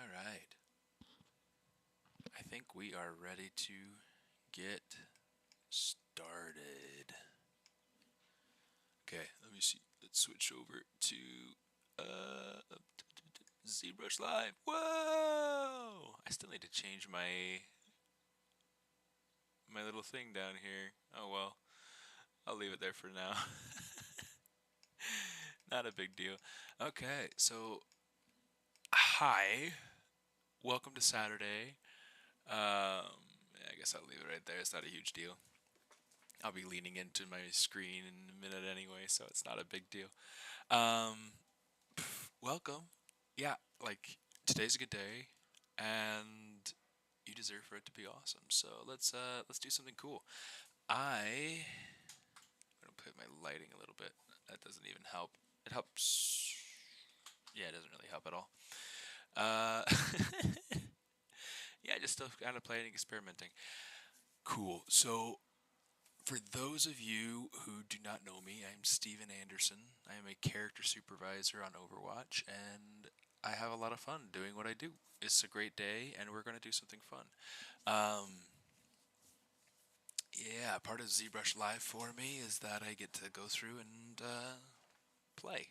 All right. I think we are ready to get started. Okay, let me see. Let's switch over to ZBrush Live. Whoa! I still need to change my little thing down here. Oh well, I'll leave it there for now. Not a big deal. Okay, so hi, welcome to Saturday. Yeah, I guess I'll leave it right there. It's not a huge deal. I'll be leaning into my screen in a minute anyway, so it's not a big deal. Um, Welcome. Yeah, like today's a good day, and you deserve for it to be awesome. So let's do something cool. I'm gonna put my lighting a little bit. That doesn't even help. It helps. Yeah, it doesn't really help at all. Uh, yeah, just still kind of playing, experimenting. Cool. So for those of you who do not know me, I'm Steven Anderson. I am a character supervisor on Overwatch, and I have a lot of fun doing what I do. It's a great day, and we're going to do something fun. Um, yeah, part of ZBrush Live for me is that I get to go through and play.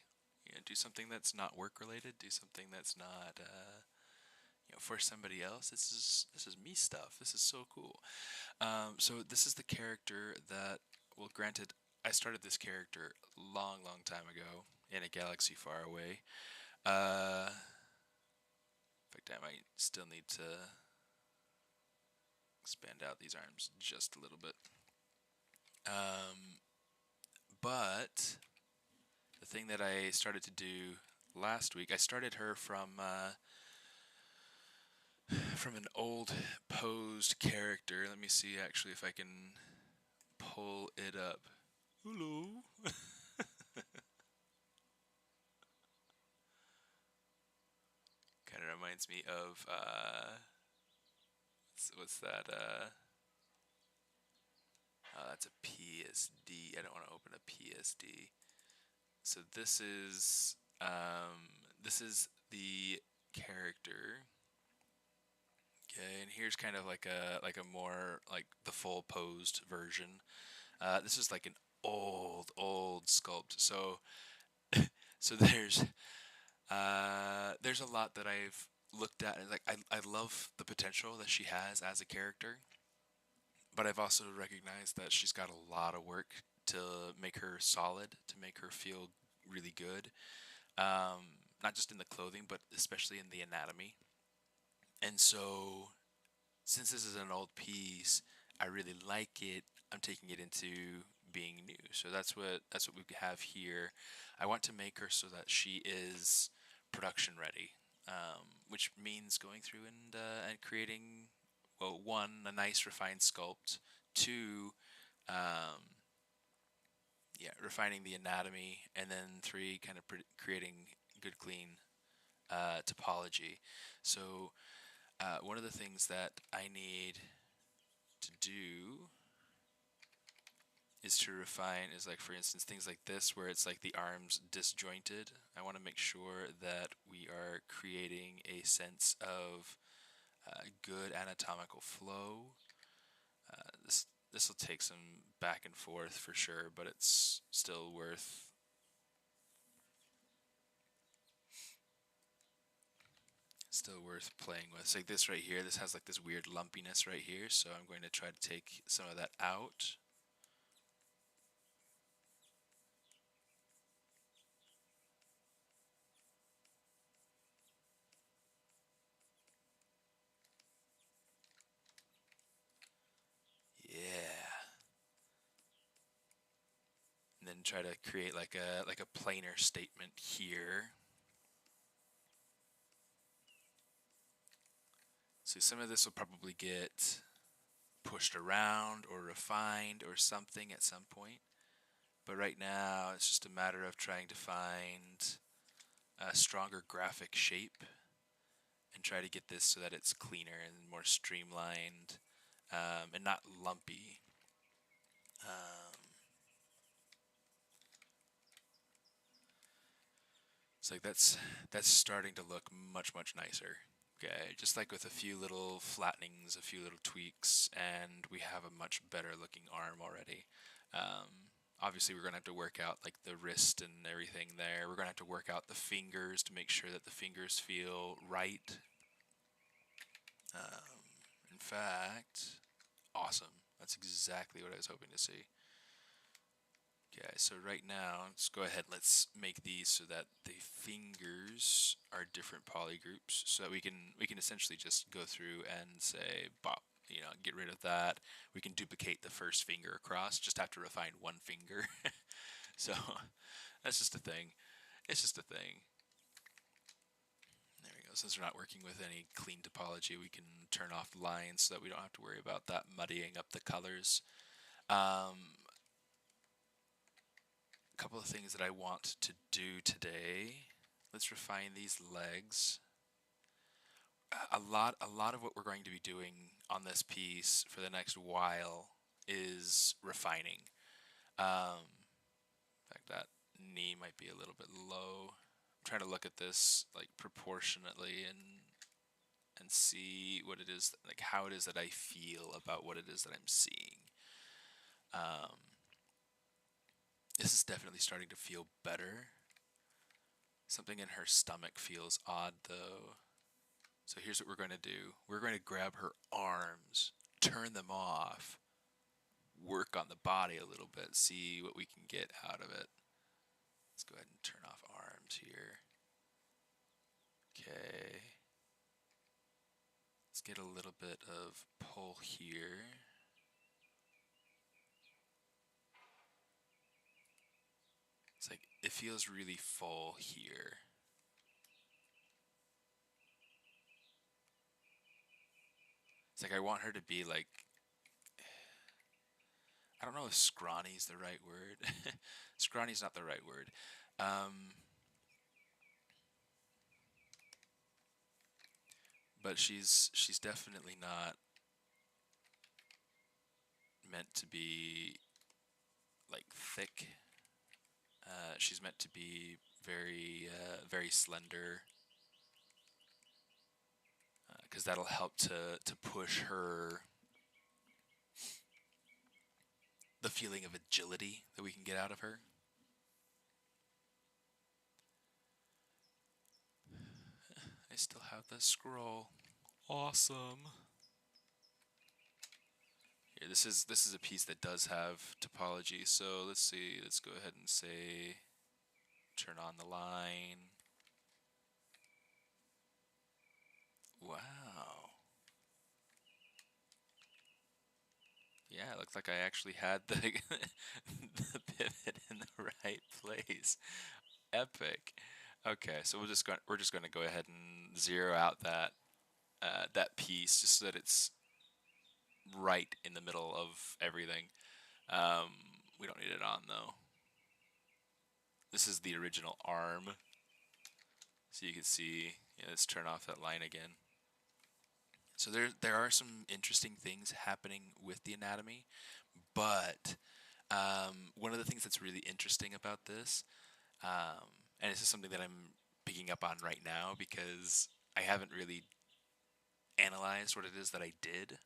Do something that's not work related. Do something that's not for somebody else. This is me stuff. This is so cool. So this is the character that, well, granted, I started this character long, long time ago in a galaxy far away. In fact, I might still need to expand out these arms just a little bit. Um, but the thing that I started to do last week, I started her from an old posed character. Let me see actually if I can pull it up. Hello. Kind of reminds me of what's that? Oh, that's a PSD. I don't want to open a PSD. So this is the character. Okay, and here's kind of like a more like the full posed version. This is like an old sculpt. So there's a lot that I've looked at, and like I love the potential that she has as a character, but I've also recognized that she's got a lot of work to make her solid, to make her feel really good. Not just in the clothing, but especially in the anatomy. And so, since this is an old piece, I really like it. I'm taking it into being new. So that's what we have here. I want to make her so that she is production ready, which means going through and creating, well, one, a nice refined sculpt, two, um, yeah, refining the anatomy, and then three, kind of creating good clean topology. So one of the things that I need to do is to refine is, like, for instance, things like this where it's like the arms disjointed. I want to make sure that we are creating a sense of good anatomical flow. This will take some back and forth for sure, but it's still worth playing with. It's like this right here. This has like this weird lumpiness right here, so I'm going to try to take some of that out. Yeah. And then try to create like a planar statement here. So some of this will probably get pushed around or refined or something at some point. But right now, it's just a matter of trying to find a stronger graphic shape and try to get this so that it's cleaner and more streamlined, and not lumpy. Um, it's like that's starting to look much nicer. Okay, just like with a few little flattenings, a few little tweaks, and we have a much better looking arm already. Obviously, we're going to have to work out like the wrist and everything there. We're going to have to work out the fingers to make sure that the fingers feel right. In fact, awesome. That's exactly what I was hoping to see. Okay, so right now, let's go ahead. Let's make these so that the fingers are different polygroups, so that we can essentially just go through and say, bop, get rid of that. We can duplicate the first finger across. Just have to refine one finger. So that's just a thing. It's just a thing. There we go. Since we're not working with any clean topology, we can turn off lines so that we don't have to worry about that muddying up the colors. A couple of things that I want to do today. Let's refine these legs. A lot of what we're going to be doing on this piece for the next while is refining. In fact, that knee might be a little bit low. I'm trying to look at this like proportionately and see what it is, like how it is that I feel about what it is that I'm seeing. This is definitely starting to feel better. Something in her stomach feels odd though. So here's what we're going to do. We're going to grab her arms, turn them off, work on the body a little bit, see what we can get out of it. Let's go ahead and turn off arms here. Okay. Let's get a little bit of pull here. It's like, it feels really full here. It's like I want her to be like, I don't know if scrawny is the right word. Scrawny's not the right word. But she's definitely not meant to be like thick. She's meant to be very slender, because that'll help to push her, the feeling of agility that we can get out of her. I still have the scroll. Awesome. Here, this is a piece that does have topology. So let's see. Let's go ahead and say turn on the line. Wow. Yeah, it looks like I actually had the the pivot in the right place. Epic. Okay, so we're just going to go ahead and zero out that piece just so that it's right in the middle of everything. We don't need it on though. This is the original arm, so you can see. Let's turn off that line again. So there are some interesting things happening with the anatomy, but one of the things that's really interesting about this, and this is something that I'm picking up on right now because I haven't really analyzed what it is that I did.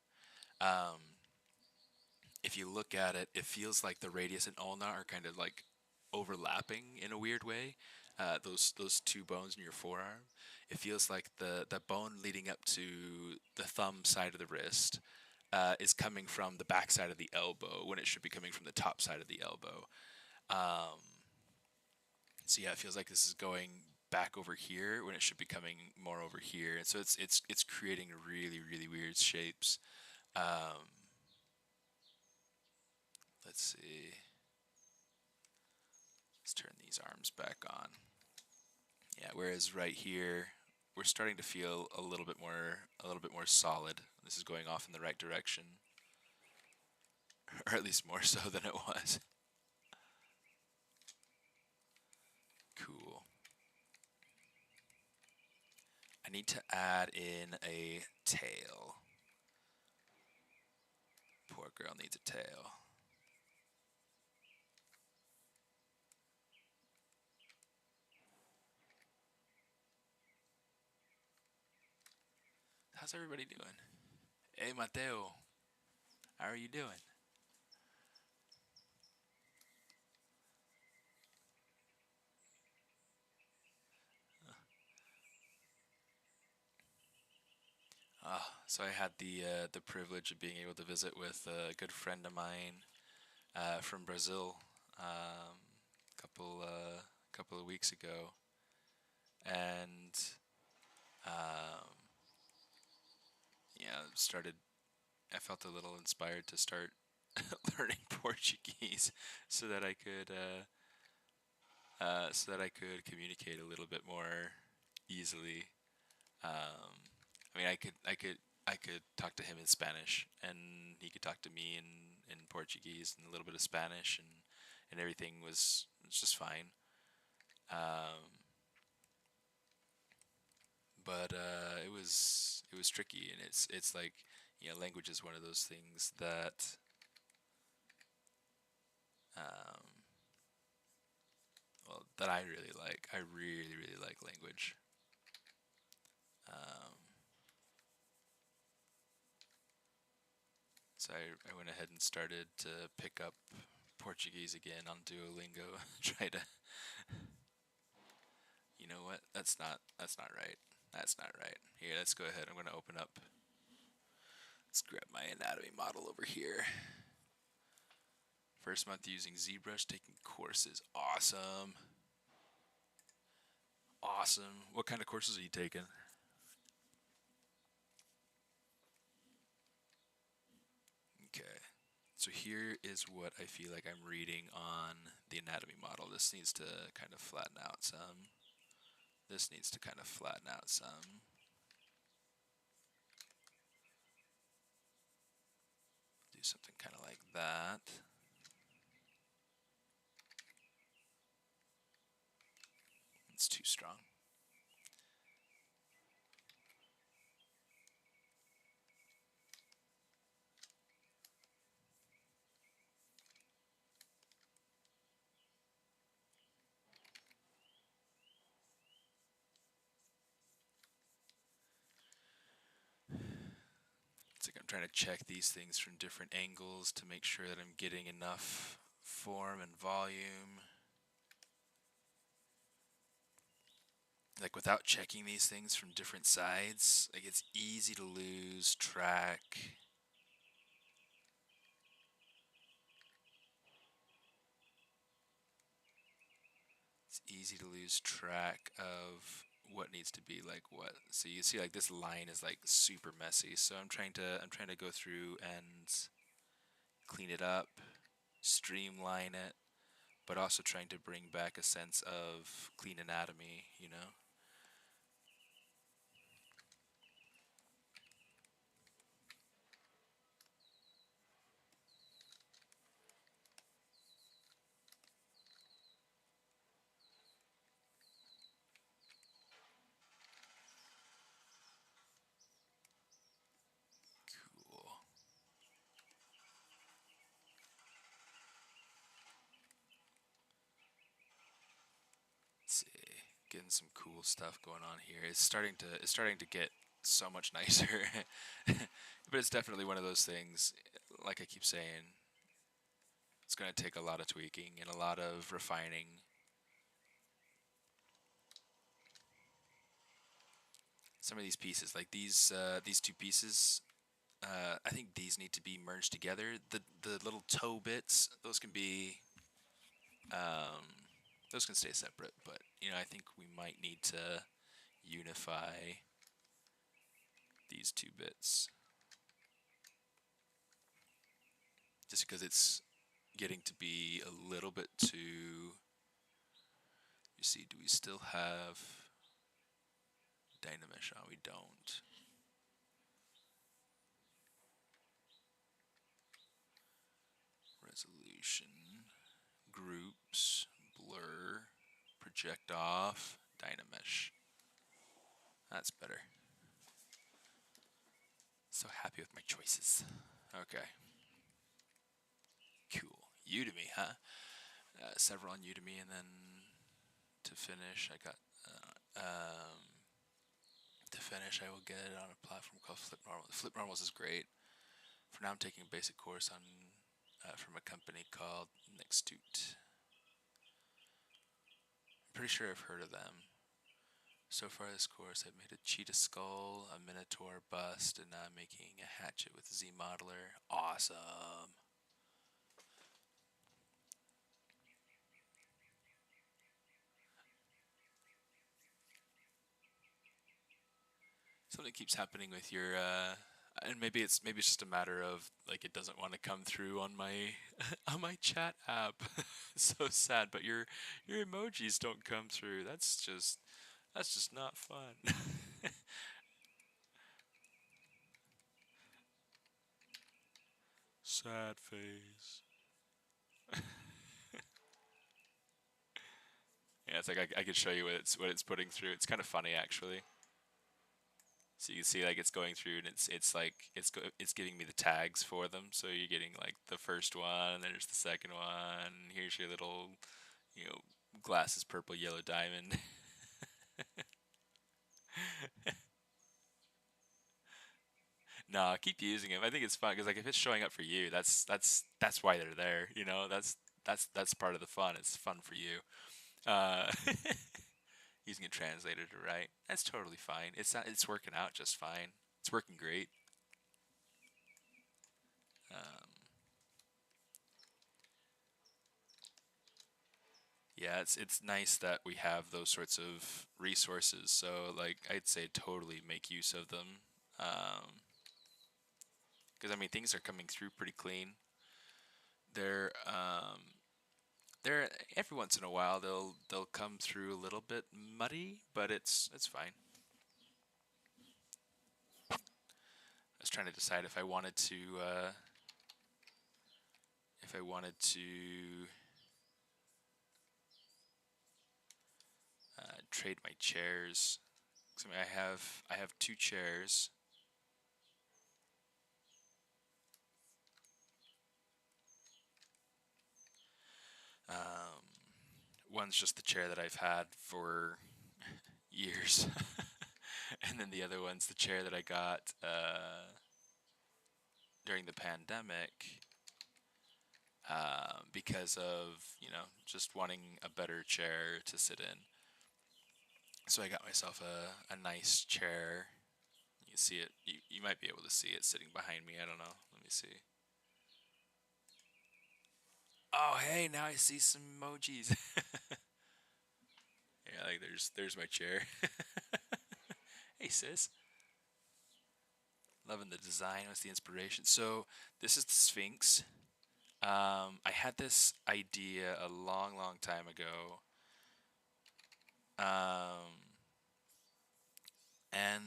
If you look at it, it feels like the radius and ulna are kind of like overlapping in a weird way. Those two bones in your forearm. It feels like the bone leading up to the thumb side of the wrist is coming from the back side of the elbow when it should be coming from the top side of the elbow. So yeah, it feels like this is going back over here when it should be coming more over here, and so it's creating really weird shapes. Let's see. Let's turn these arms back on. Yeah, whereas right here, we're starting to feel a little bit more solid. This is going off in the right direction, or at least more so than it was. Cool. I need to add in a tail. Poor girl needs a tail. How's everybody doing? Hey, Mateo. How are you doing? So I had the privilege of being able to visit with a good friend of mine from Brazil couple couple of weeks ago, and um, yeah, started. I felt a little inspired to start learning Portuguese so that I could communicate a little bit more easily. I mean, I could talk to him in Spanish, and he could talk to me in Portuguese and a little bit of Spanish, and everything was just fine. Um, but it was tricky, and it's like, language is one of those things that um, that I really like. I really like language. Um, so I went ahead and started to pick up Portuguese again on Duolingo. Try to, you know what? That's not right. That's not right. Here, let's go ahead. I'm gonna open up. Let's grab my anatomy model over here. First month using ZBrush, taking courses. Awesome. Awesome. What kind of courses are you taking? Okay. So here is what I feel like I'm reading on the anatomy model. This needs to kind of flatten out some. This needs to kind of flatten out some. Do something kind of like that. It's too strong. It's like I'm trying to check these things from different angles to make sure that I'm getting enough form and volume. Like without checking these things from different sides, like it's easy to lose track. It's easy to lose track of what needs to be like what. So you see like this line is like super messy. So I'm trying to go through and clean it up, streamline it, but also trying to bring back a sense of clean anatomy, you know? Cool. Let's see. Getting some cool stuff going on here. It's starting to get so much nicer. But it's definitely one of those things, like I keep saying, it's going to take a lot of tweaking and a lot of refining. Some of these pieces, like these two pieces, I think these need to be merged together. The little toe bits, um, those can stay separate. But I think we might need to unify these two bits, just because it's getting to be a little bit too. You see, do we still have Dynamesh on? We don't. Resolution, groups, blur, project off, Dynamesh. That's better. So happy with my choices. Okay. Cool. Udemy, huh? Several on Udemy, and then to finish, I got to finish, I will get it on a platform called Flip Normals. Flip Normals is great. For now, I'm taking a basic course on from a company called Nextute. I'm pretty sure I've heard of them. So far this course, I've made a cheetah skull, a minotaur bust, and now I'm making a hatchet with Z Modeler. Awesome. Something keeps happening with your and maybe it's just a matter of like it doesn't want to come through on my on my chat app. So sad, but your emojis don't come through. That's just not fun. Sad face. Yeah, it's like I could show you what it's putting through. It's kind of funny actually. So you can see like it's going through and it's like it's giving me the tags for them. So you're getting like the first one, there's the second one. Here's your little, you know, glasses, purple, yellow diamond. No, keep using them. I think it's fun because like if it's showing up for you, that's why they're there. You know, that's part of the fun. It's fun for you. Uh, using a translator to write, that's totally fine. It's working out just fine. It's working great. Um, yeah, it's nice that we have those sorts of resources. So like I'd say totally make use of them. Because I mean things are coming through pretty clean. They're they're every once in a while they'll come through a little bit muddy, but it's fine. I was trying to decide if I wanted to trade my chairs. 'Cause, I mean, I have two chairs. Um, One's just the chair that I've had for years, and then the other one's the chair that I got during the pandemic because of just wanting a better chair to sit in. So I got myself a nice chair. You see it. You might be able to see it sitting behind me. I don't know. Let me see. Oh, hey, now I see some emojis. Yeah, like there's my chair. Hey, sis. Loving the design. What's the inspiration? So this is the Sphinx. I had this idea a long, long time ago. Um, and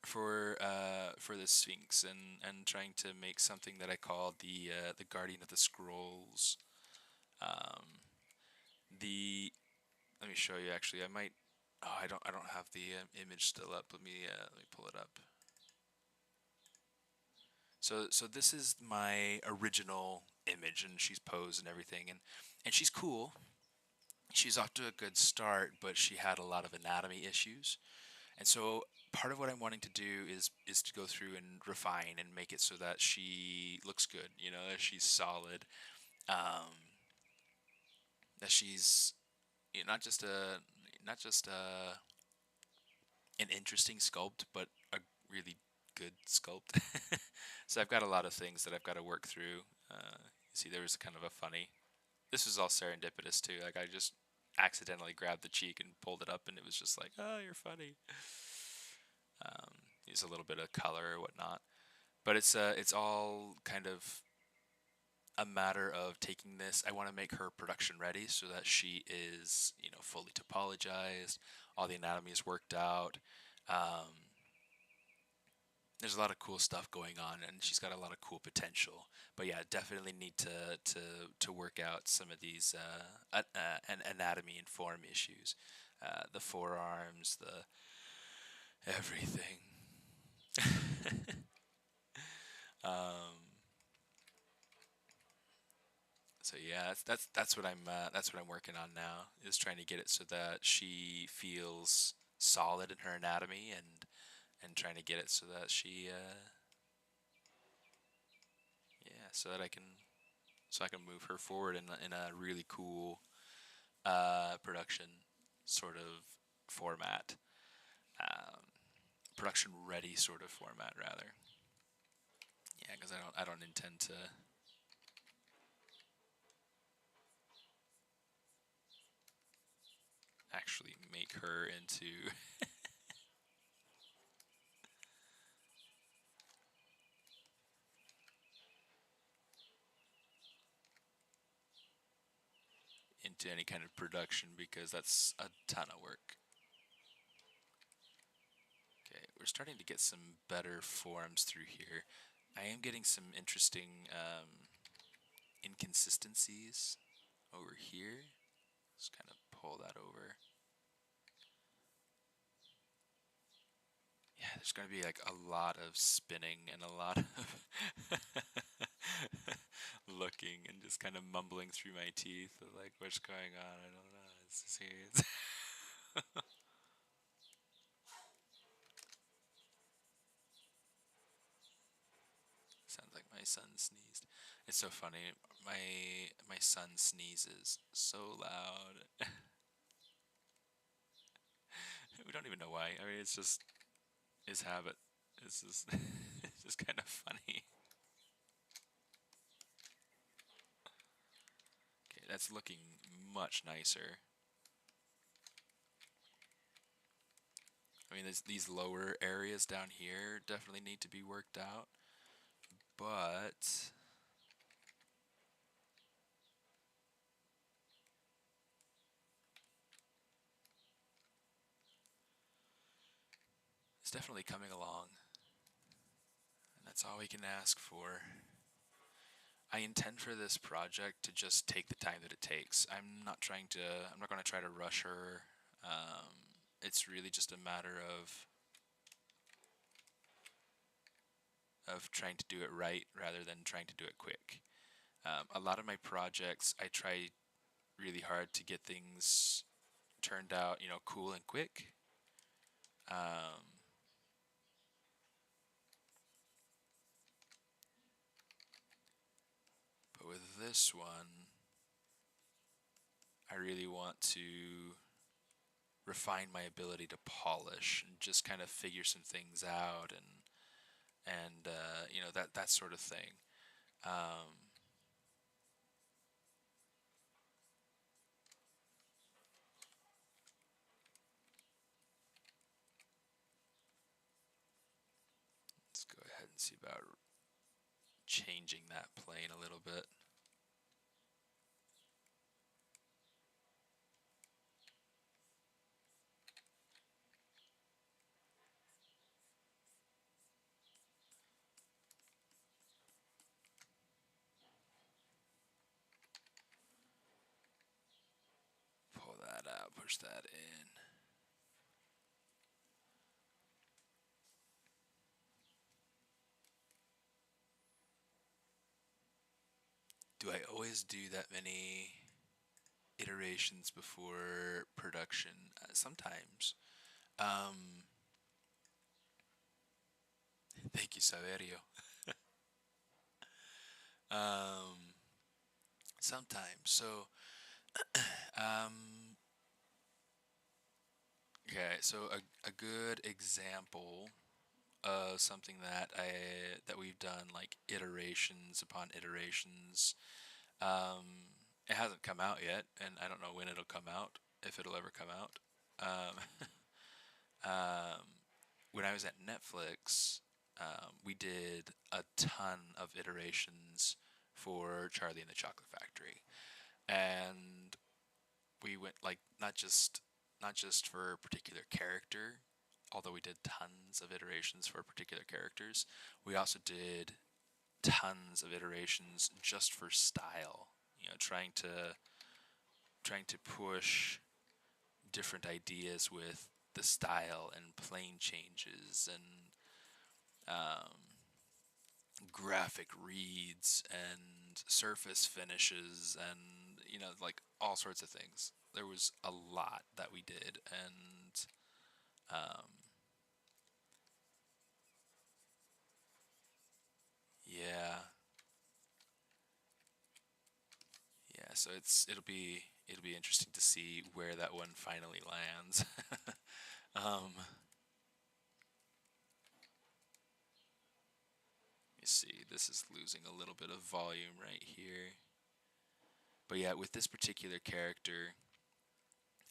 for the Sphinx and trying to make something that I call the Guardian of the Scrolls. Um, the Let me show you. Actually, I might. Oh, I don't have the image still up. Let me pull it up. So this is my original image, and she's posed and everything, and she's cool. She's off to a good start, but she had a lot of anatomy issues. And so part of what I'm wanting to do is to go through and refine and make it so that she looks good, that she's solid, um, that she's not just an interesting sculpt, but a really good sculpt. So I've got a lot of things that I've got to work through. You see, there was kind of a funny. This was all serendipitous too. Like I just accidentally grabbed the cheek and pulled it up, and it was just like, "Oh, you're funny." Use a little bit of color or whatnot, but it's all kind of a matter of taking this. I want to make her production ready so that she is fully topologized. All the anatomy is worked out. Um, there's a lot of cool stuff going on, and she's got a lot of cool potential. But yeah, definitely need to work out some of these anatomy and form issues, the forearms, the everything. um, so yeah, that's what I'm working on now, is trying to get it so that she feels solid in her anatomy, and trying to get it so that she yeah, so that I can move her forward in a really cool production sort of format, um, production ready sort of format rather. Yeah, because I don't intend to actually make her into into any kind of production because that's a ton of work. Okay, we're starting to get some better forms through here. I am getting some interesting inconsistencies over here. Let's kind of pull that over. Yeah, there's going to be like a lot of spinning and a lot of looking and just kind of mumbling through my teeth of like what's going on. I don't know. It's sounds like my son sneezed. It's so funny. My son sneezes so loud. We don't even know why. I mean, it's just his habit. It's just it's just kind of funny. Okay, that's looking much nicer. I mean, these lower areas down here definitely need to be worked out, but it's definitely coming along, and that's all we can ask for. I intend for this project to just take the time that it takes. I'm not going to try to rush her. It's really just a matter of trying to do it right rather than trying to do it quick. A lot of my projects, I try really hard to get things turned out, cool and quick. Um, but with this one, I really want to refine my ability to polish and just kind of figure some things out and that sort of thing. Um, let's go ahead and see about changing that plane a little bit. Pull that out, push that in. Do I always do that many iterations before production? Sometimes. Um, Thank you, Saverio. Um, Sometimes. So, um, okay. So a good example of something that we've done like iterations upon iterations. It hasn't come out yet, and I don't know when it'll come out, if it'll ever come out. Um, um, when I was at Netflix, we did a ton of iterations for Charlie and the Chocolate Factory, and we went like not just for a particular character, although we did tons of iterations for particular characters. We also did tons of iterations just for style. Trying to push different ideas with the style and plane changes and graphic reads and surface finishes and like all sorts of things. There was a lot that we did, and Um, yeah, yeah. So it'll be interesting to see where that one finally lands. um, let me see. This is losing a little bit of volume right here. But yeah, with this particular character,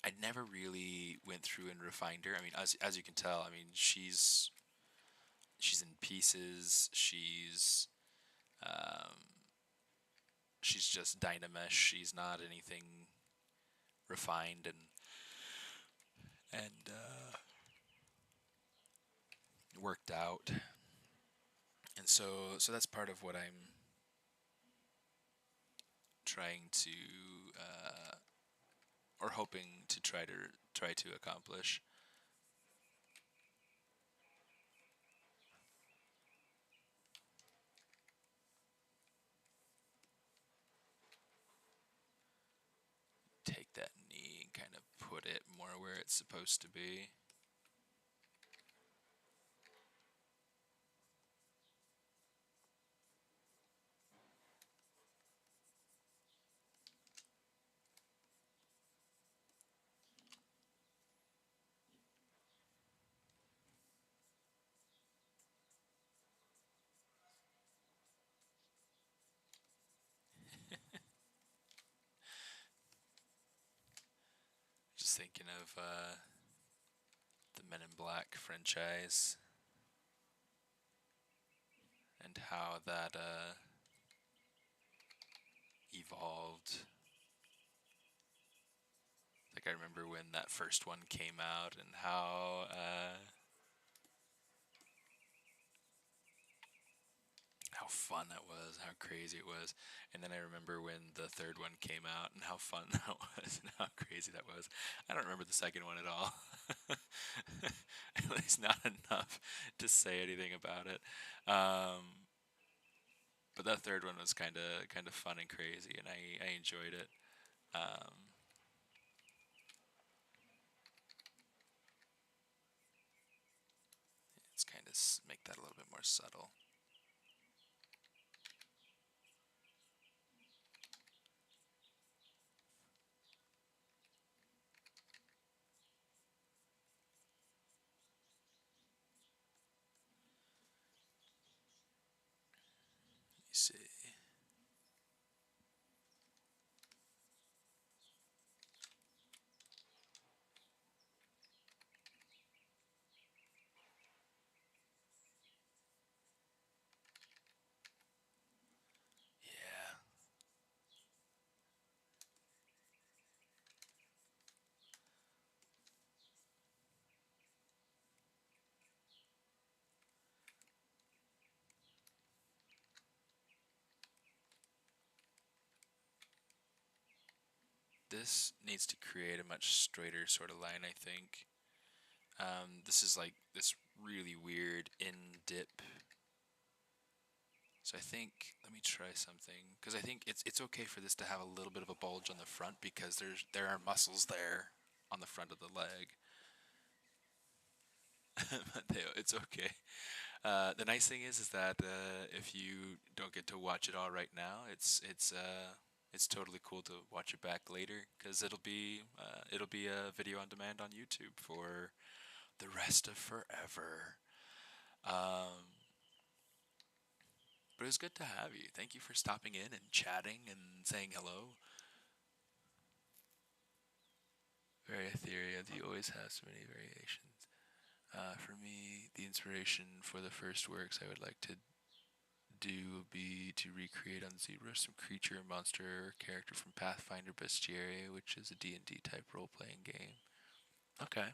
I never really went through and refined her. I mean, as you can tell, I mean, she's in pieces. Um, she's just Dynamesh. She's not anything refined and worked out. And so that's part of what I'm trying to uh, or hoping to try to accomplish. Take that knee and kind of put it more where it's supposed to be. Just thinking of the Men in Black franchise and how that evolved. Like I remember when that first one came out and how fun that was, how crazy it was. And then I remember when the third one came out and how fun that was and how crazy that was. I don't remember the second one at all. At least not enough to say anything about it. But that third one was kind of fun and crazy, and I enjoyed it. Um, it's kind of make that a little bit more subtle. You see, yeah, this needs to create a much straighter sort of line. I think this is like this really weird in dip. So I think let me try something because I think it's okay for this to have a little bit of a bulge on the front because there are muscles there on the front of the leg. But it's okay. The nice thing is that if you don't get to watch it all right now, it's totally cool to watch it back later because it'll be a video on demand on YouTube for the rest of forever. Um, but it was good to have you. Thank you for stopping in and chatting and saying hello. Very ethereal. You always have so many variations. For me, the inspiration for the first works I would like to do would be to recreate on Zebra some creature, monster, or character from Pathfinder Bestiary, which is a D&D type role-playing game. Okay.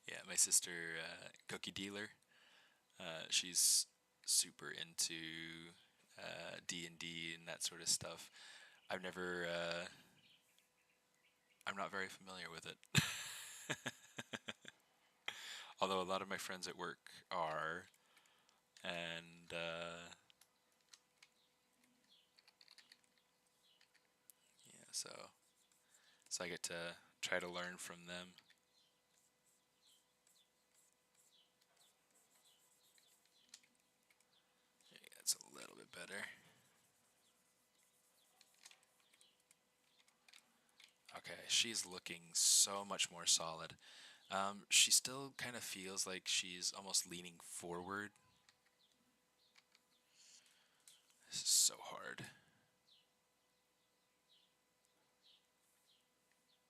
Yeah, my sister, Cookie Dealer, she's super into D&D and that sort of stuff. I've never, I'm not very familiar with it. Although a lot of my friends at work are, and so I get to try to learn from them. Yeah, that's a little bit better. Okay, she's looking so much more solid. She still kind of feels like she's almost leaning forward. This is so hard.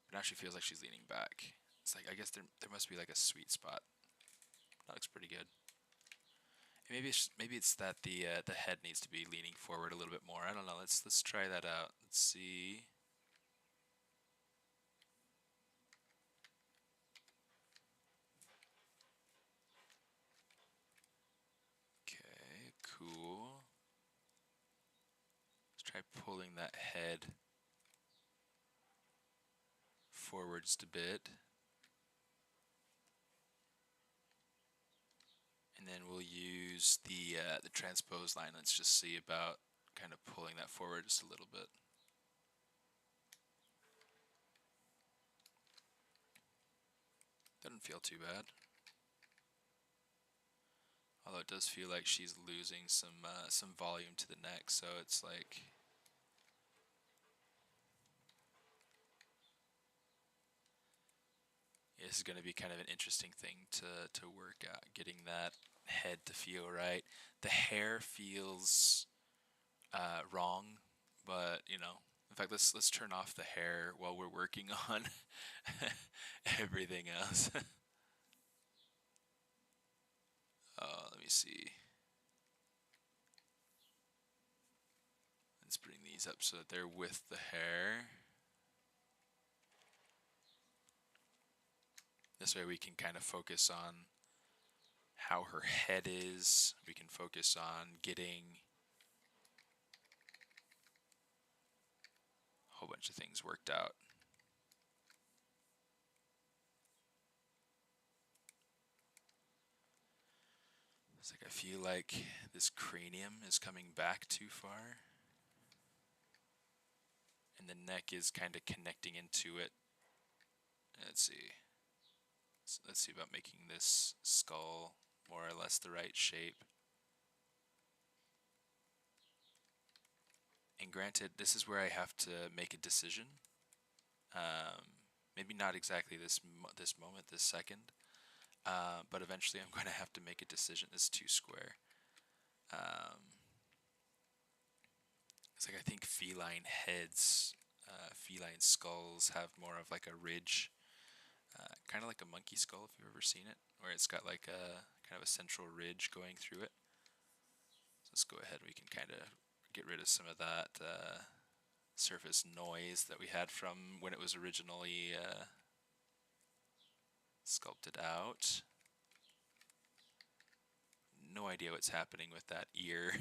But now she feels like she's leaning back. It's like, I guess there must be like a sweet spot. That looks pretty good. And maybe it's that the head needs to be leaning forward a little bit more. I don't know. Let's try that out. Let's see. Okay, cool. Let's try pulling that head forward just a bit. And then we'll use the transpose line. Let's just see about kind of pulling that forward just a little bit. Doesn't feel too bad. Although it does feel like she's losing some volume to the neck, so it's like this is going to be kind of an interesting thing to work out, getting that head to feel right. The hair feels wrong, but you know, in fact, let's turn off the hair while we're working on everything else. Let me see. Let's bring these up so that they're with the hair. This way we can kind of focus on how her head is. We can focus on getting a whole bunch of things worked out. It's like I feel like this cranium is coming back too far. And the neck is kind of connecting into it. Let's see. Let's see about making this skull more or less the right shape. And granted, this is where I have to make a decision. Maybe not exactly this moment, this second, but eventually I'm going to have to make a decision. It's too square. It's like I think feline heads, feline skulls have more of like a ridge, kind of like a monkey skull if you've ever seen it, where it's got like a kind of a central ridge going through it. So let's go ahead. We can kind of get rid of some of that surface noise that we had from when it was originally sculpted out. No idea what's happening with that ear.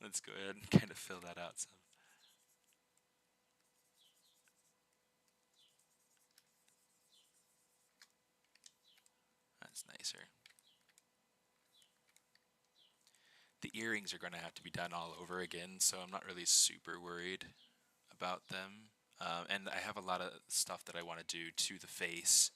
Let's go ahead and kind of fill that out some. That's nicer. The earrings are going to have to be done all over again, so I'm not really super worried about them. And I have a lot of stuff that I want to do to the face.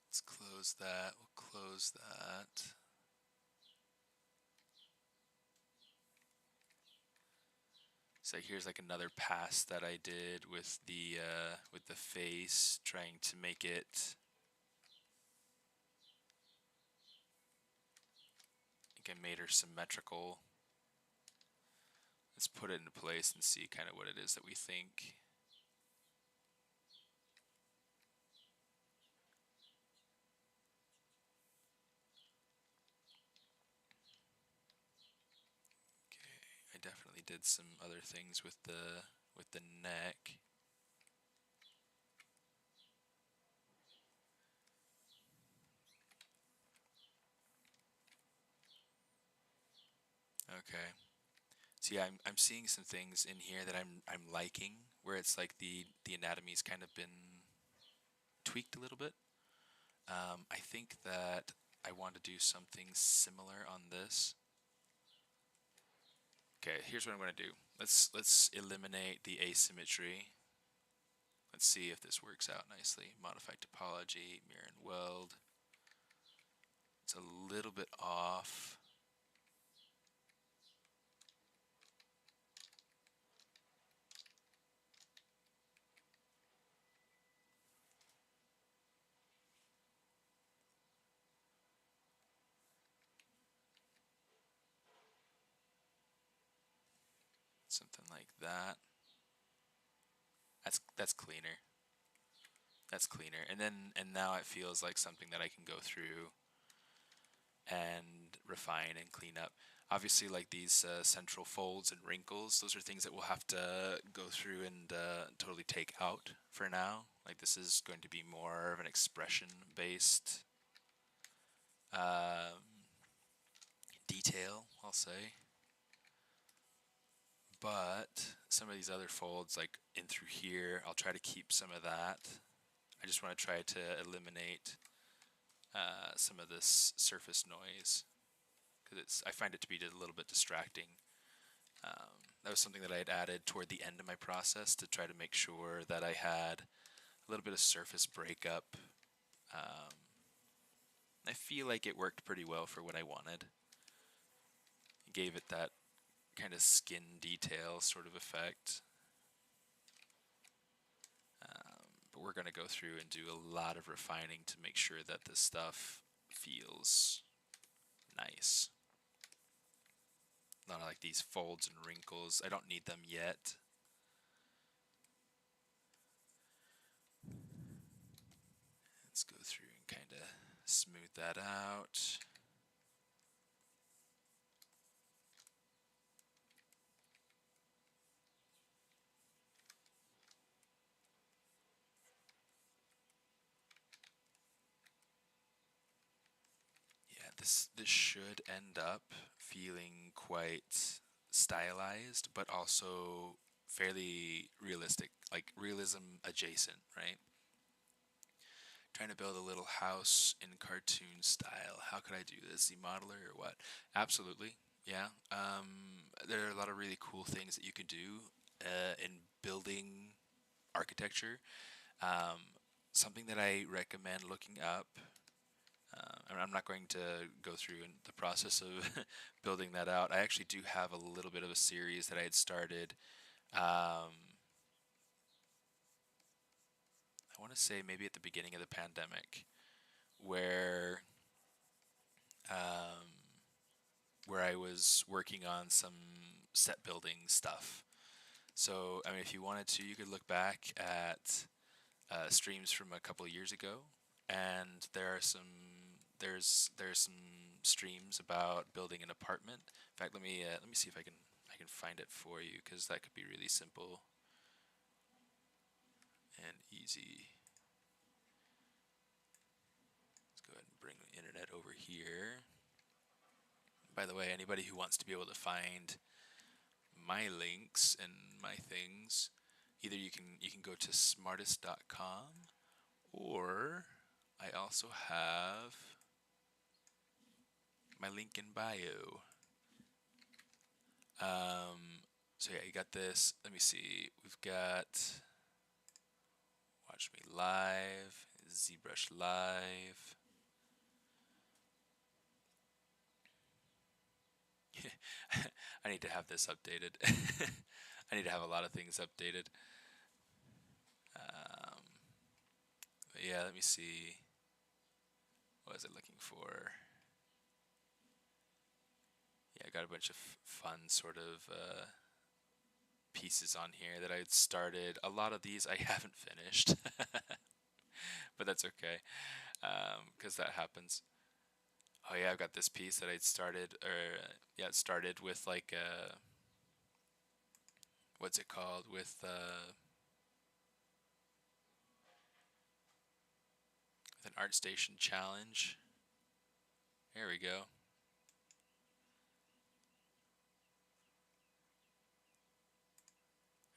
Let's close that. We'll close that. So here's like another pass that I did with the face, trying to make it. I think I made her symmetrical. Let's put it into place and see kind of what it is that we think. I definitely did some other things with the neck. Okay. So yeah, I'm seeing some things in here that I'm liking, where it's like the anatomy's kind of been tweaked a little bit. I think that I want to do something similar on this. Okay, here's what I'm gonna do. Let's eliminate the asymmetry. Let's see if this works out nicely. Modify topology, mirror and weld. It's a little bit off. Something like that. That's cleaner. That's cleaner. And now it feels like something that I can go through and refine and clean up. Obviously, like these central folds and wrinkles, those are things that we'll have to go through and totally take out for now. Like this is going to be more of an expression-based um, detail, I'll say. But some of these other folds, like in through here, I'll try to keep some of that. I just want to try to eliminate some of this surface noise because I find it to be a little bit distracting. That was something that I had added toward the end of my process to try to make sure that I had a little bit of surface breakup. Um, I feel like it worked pretty well for what I wanted. It gave it that kind of skin detail sort of effect. But we're going to go through and do a lot of refining to make sure that this stuff feels nice. Not like these folds and wrinkles. I don't need them yet. Let's go through and kind of smooth that out. Yeah, this should end up feeling quite stylized, but also fairly realistic, like realism adjacent, right? Trying to build a little house in cartoon style. How could I do this? The modeler or what? Absolutely, yeah. There are a lot of really cool things that you can do in building architecture. Um, Something that I recommend looking up. And I'm not going to go through in the process of building that out. I actually do have a little bit of a series that I had started. I want to say maybe at the beginning of the pandemic, where um, where I was working on some set building stuff. So, I mean, if you wanted to, you could look back at streams from a couple of years ago, and there's some streams about building an apartment. In fact, let me see if I can find it for you because that could be really simple and easy. Let's go ahead and bring the internet over here. By the way, anybody who wants to be able to find my links and my things, either you can go to smartest.com, or I also have my link in bio. So yeah, you got this. Let me see. We've got Watch Me Live, ZBrush Live. I need to have this updated. I need to have a lot of things updated. But yeah, let me see. What was I looking for? Yeah, I got a bunch of fun sort of pieces on here that I had started. A lot of these I haven't finished, but that's okay, because that happens. Oh yeah, I've got this piece that I'd started, or yeah, it started with like what's it called? With an ArtStation challenge. There we go.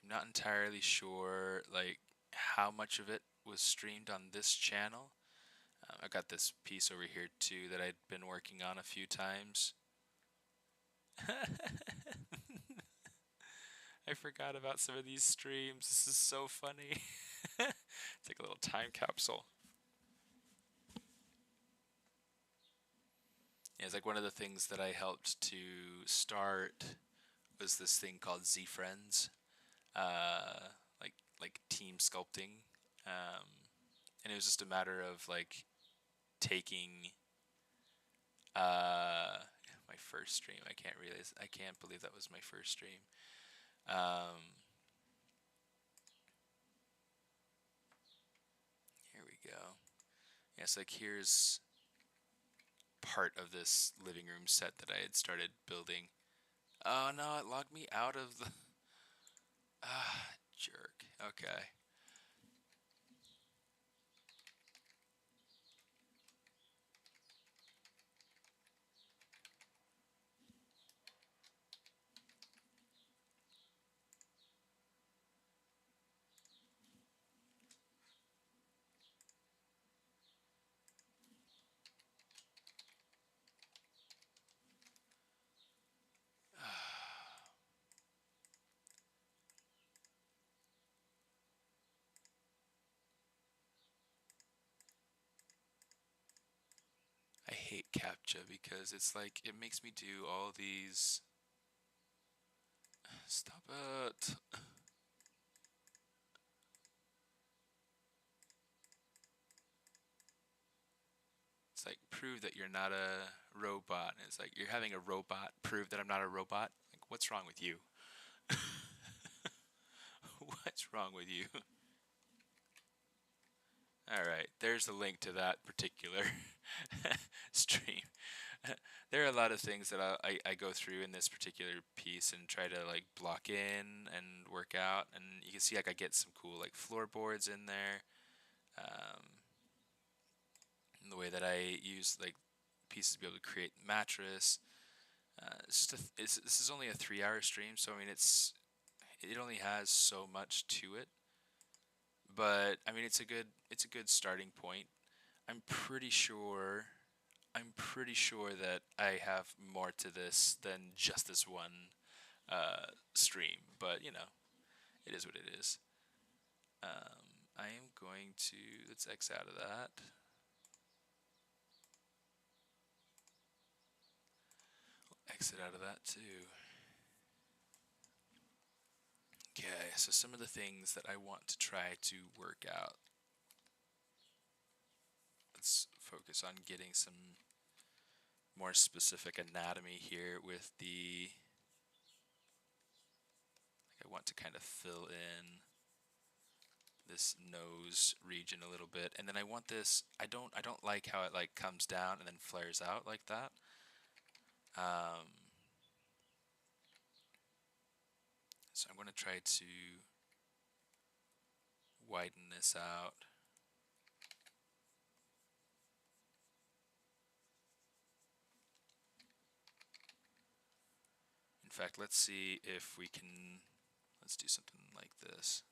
I'm not entirely sure like how much of it was streamed on this channel. I got this piece over here too that I'd been working on a few times. I forgot about some of these streams. This is so funny. It's like a little time capsule. Yeah, it's like one of the things that I helped to start was this thing called Z Friends, uh, like team sculpting, um, and it was just a matter of like taking my first stream. I can't believe that was my first stream. Um, Here we go. Yes, like here's part of this living room set that I had started building. Oh no, it logged me out of the. Ah, jerk. Okay. I hate CAPTCHA because it's like it makes me do all these. Stop it. It's like prove that you're not a robot. And it's like you're having a robot prove that I'm not a robot. Like what's wrong with you? What's wrong with you? All right, there's the link to that particular stream. There are a lot of things that I go through in this particular piece and try to like block in and work out, and you can see like I get some cool like floorboards in there. Um, and the way that I use like pieces to be able to create mattress. It's just this is only a 3 hour stream, so I mean it only has so much to it, but I mean it's a good starting point. I'm pretty sure I'm pretty sure that I have more to this than just this one stream, but you know, it is what it is. I am going to let's X out of that. Exit out of that too. Okay, so some of the things that I want to try to work out. Let's focus on getting some more specific anatomy here with the. Like I want to kind of fill in this nose region a little bit, and then I want this. I don't like how it like comes down and then flares out like that. So I'm going to try to widen this out. In fact, let's see if we can. Let's do something like this.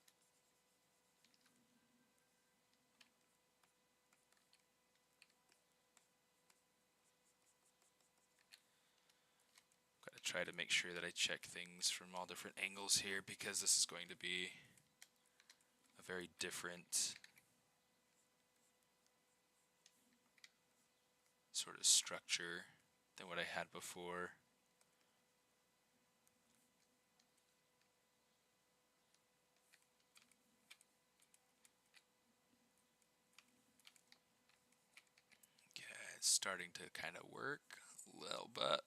Gotta try to make sure that I check things from all different angles here because this is going to be a very different sort of structure than what I had before. Okay, it's starting to kind of work a little bit.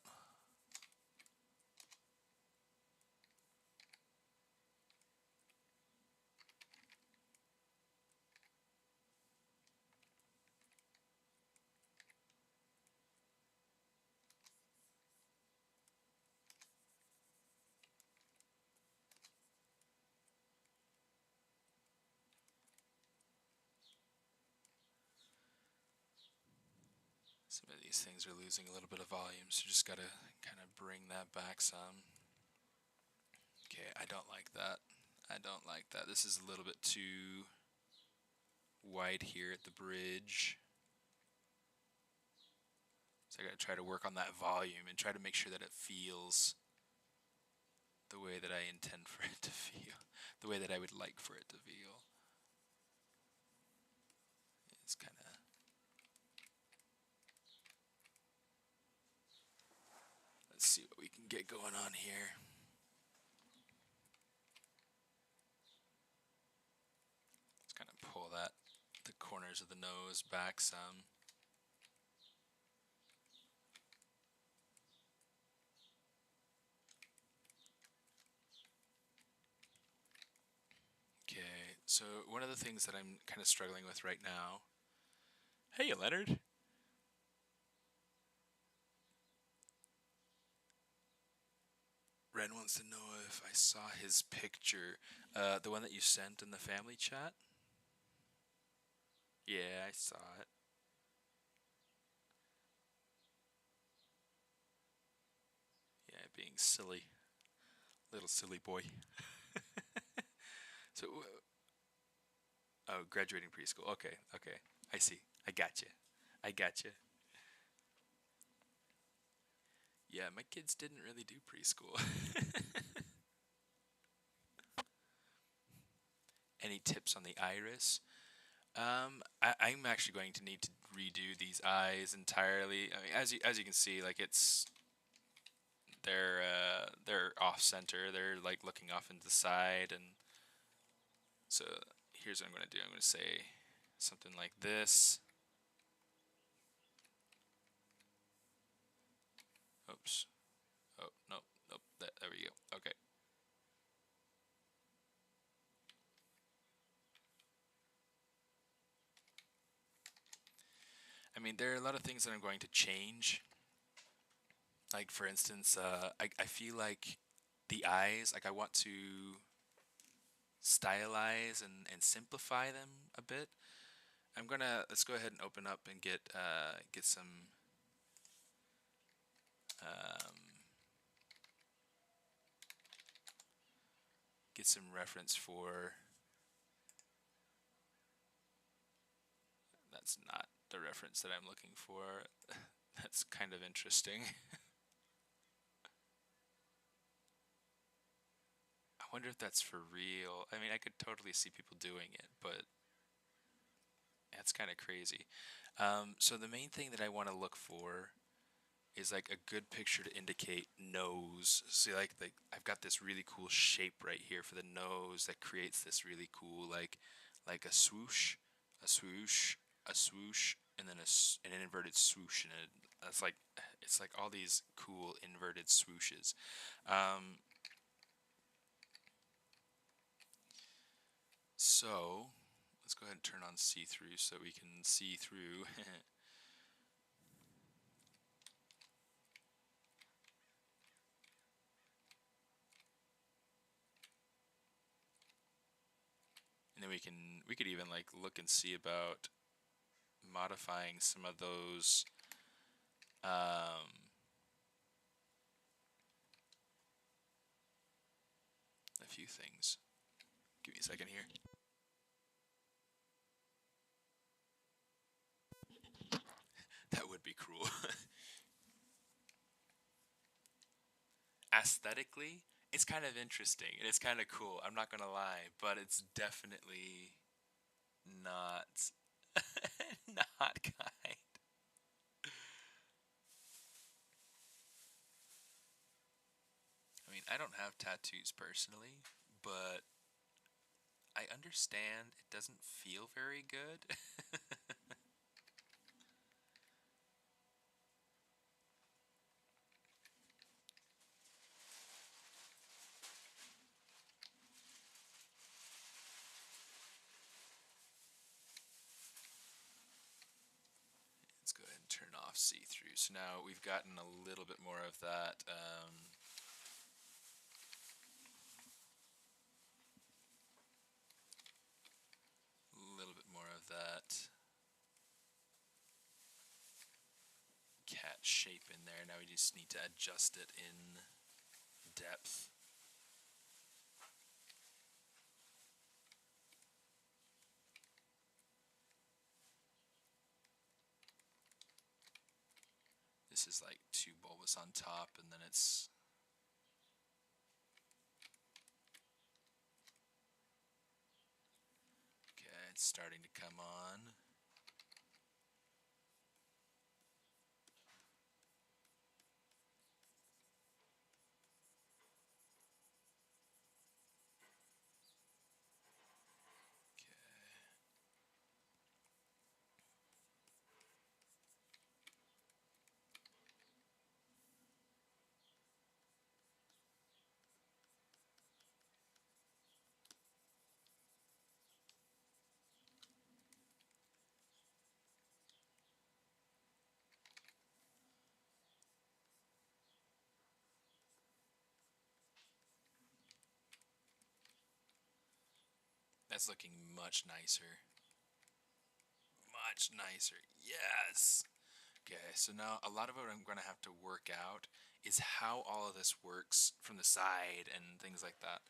Some of these things are losing a little bit of volume, so just gotta kind of bring that back some. Okay, I don't like that. I don't like that. This is a little bit too wide here at the bridge. So I gotta try to work on that volume and try to make sure that it feels the way that I intend for it to feel, the way that I would like for it to feel. It's kind of. Let's see what we can get going on here. Let's kind of pull the corners of the nose back some. Okay, so one of the things that I'm kind of struggling with right now. Hey, Leonard. Ren wants to know if I saw his picture, the one that you sent in the family chat. Yeah, I saw it. Yeah, being silly, little silly boy. So, oh, graduating preschool. Okay, okay, I see. I got you. I got you. Yeah, my kids didn't really do preschool. Any tips on the iris? I'm actually going to need to redo these eyes entirely. I mean, as you can see, like they're off center. They're like looking off into the side, and so here's what I'm going to do. I'm going to say something like this. Oops. Oh, nope, nope. There we go. Okay. I mean, there are a lot of things that I'm going to change. Like, for instance, I feel like the eyes, like I want to stylize and simplify them a bit. Let's go ahead and open up and um, get some reference for. That's not the reference that I'm looking for. That's kind of interesting. I wonder if that's for real. I mean, I could totally see people doing it, but that's kind of crazy. So the main thing that I want to look for is like a good picture to indicate nose. See, like I've got this really cool shape right here for the nose that creates this really cool like a swoosh, a swoosh, a swoosh, and then an inverted swoosh, and it's like all these cool inverted swooshes. Um, so let's go ahead and turn on see through so we can see through. And then we could even like look and see about modifying some of those a few things. Give me a second here. That would be cruel. Aesthetically, it's kind of interesting and it's kind of cool. I'm not gonna lie, but it's definitely not not kind. I mean, I don't have tattoos personally, but I understand it doesn't feel very good. Let's go ahead and turn off see-through. So now we've gotten a little bit more of that. A little bit more of that cat shape in there. Now we just need to adjust it in depth. This is like too bulbous on top, and then it's It's starting to come on. That's looking much nicer. Much nicer. Yes. Okay, so now a lot of what I'm going to have to work out is how all of this works from the side and things like that.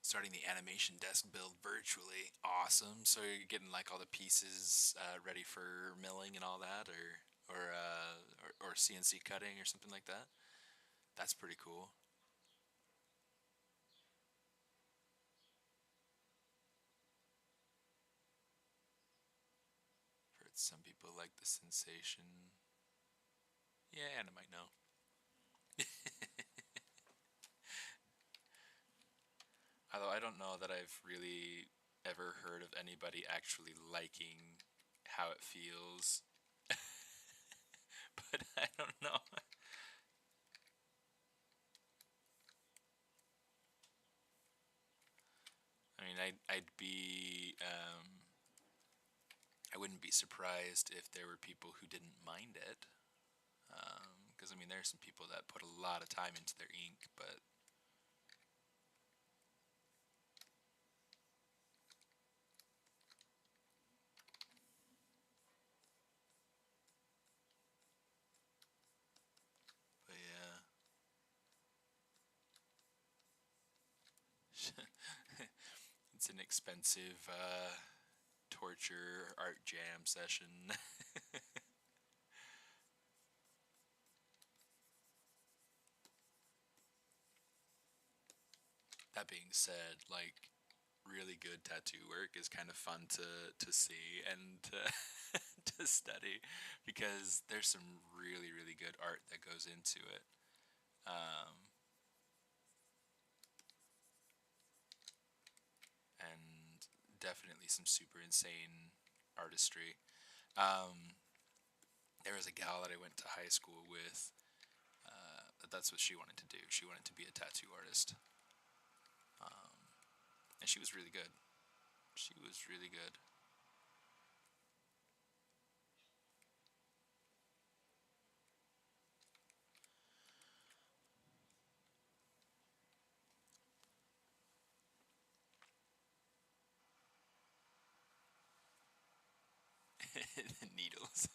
Starting the animation desk build virtually, awesome. So you're getting like all the pieces ready for milling and all that, or CNC cutting or something like that. That's pretty cool. Heard some people like the sensation. Yeah, Anna might know. Although I don't know that I've really ever heard of anybody actually liking how it feels. But I don't know. I mean, I wouldn't be surprised if there were people who didn't mind it. Because I mean, there's some people that put a lot of time into their ink, but yeah, it's an expensive torture art jam session. That being said, like really good tattoo work is kind of fun to see and to, to study because there's some really good art that goes into it. Um, and definitely some super insane artistry. Um, there was a gal that I went to high school with. That's what she wanted to do. She wanted to be a tattoo artist, and she was really good. She was really good. Needles.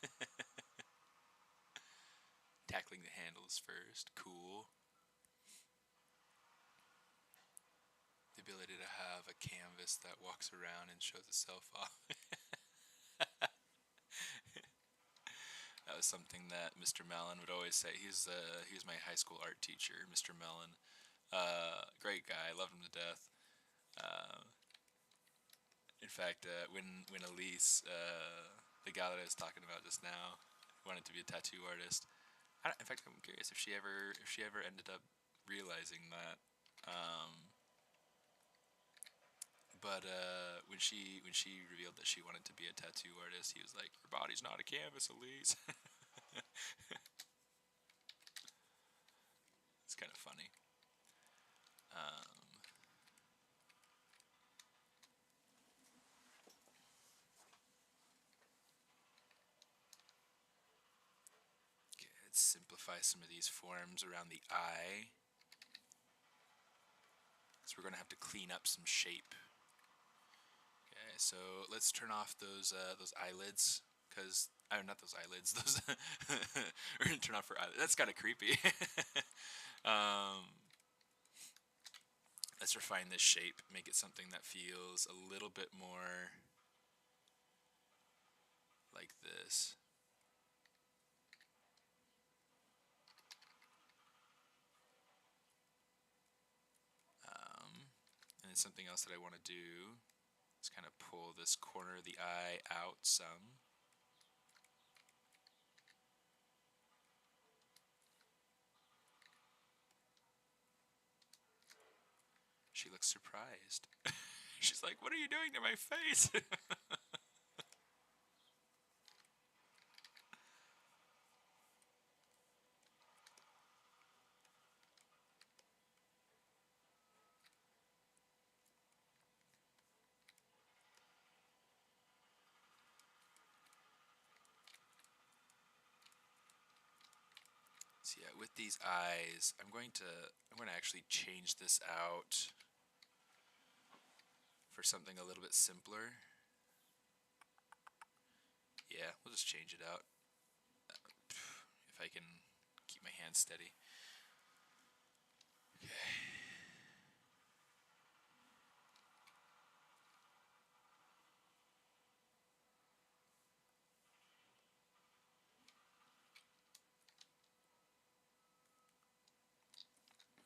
Tackling the handles first. Cool. The ability to have a canvas that walks around and shows itself off. That was something that Mr. Mellon would always say. He was my high school art teacher, Mr. Mellon. Great guy, loved him to death. Uh, in fact, when Elise, the gal that I was talking about just now, wanted to be a tattoo artist. In fact, I'm curious if she ever ended up realizing that. Um, but when she revealed that she wanted to be a tattoo artist, he was like, "Your body's not a canvas, Elise." It's kind of funny. Um, okay, let's simplify some of these forms around the eye. So we're gonna have to clean up some shape. Okay, so let's turn off those eyelids, cause not those eyelids. Those we're gonna turn off her eyelids. That's kind of creepy. um, let's refine this shape, make it something that feels a little bit more like this. something else that I want to do is kind of pull this corner of the eye out some. She looks surprised. She's like, "What are you doing to my face?" So yeah, with these eyes, I'm going to actually change this out for something a little bit simpler. Yeah, we'll just change it out. If I can keep my hand steady. Okay.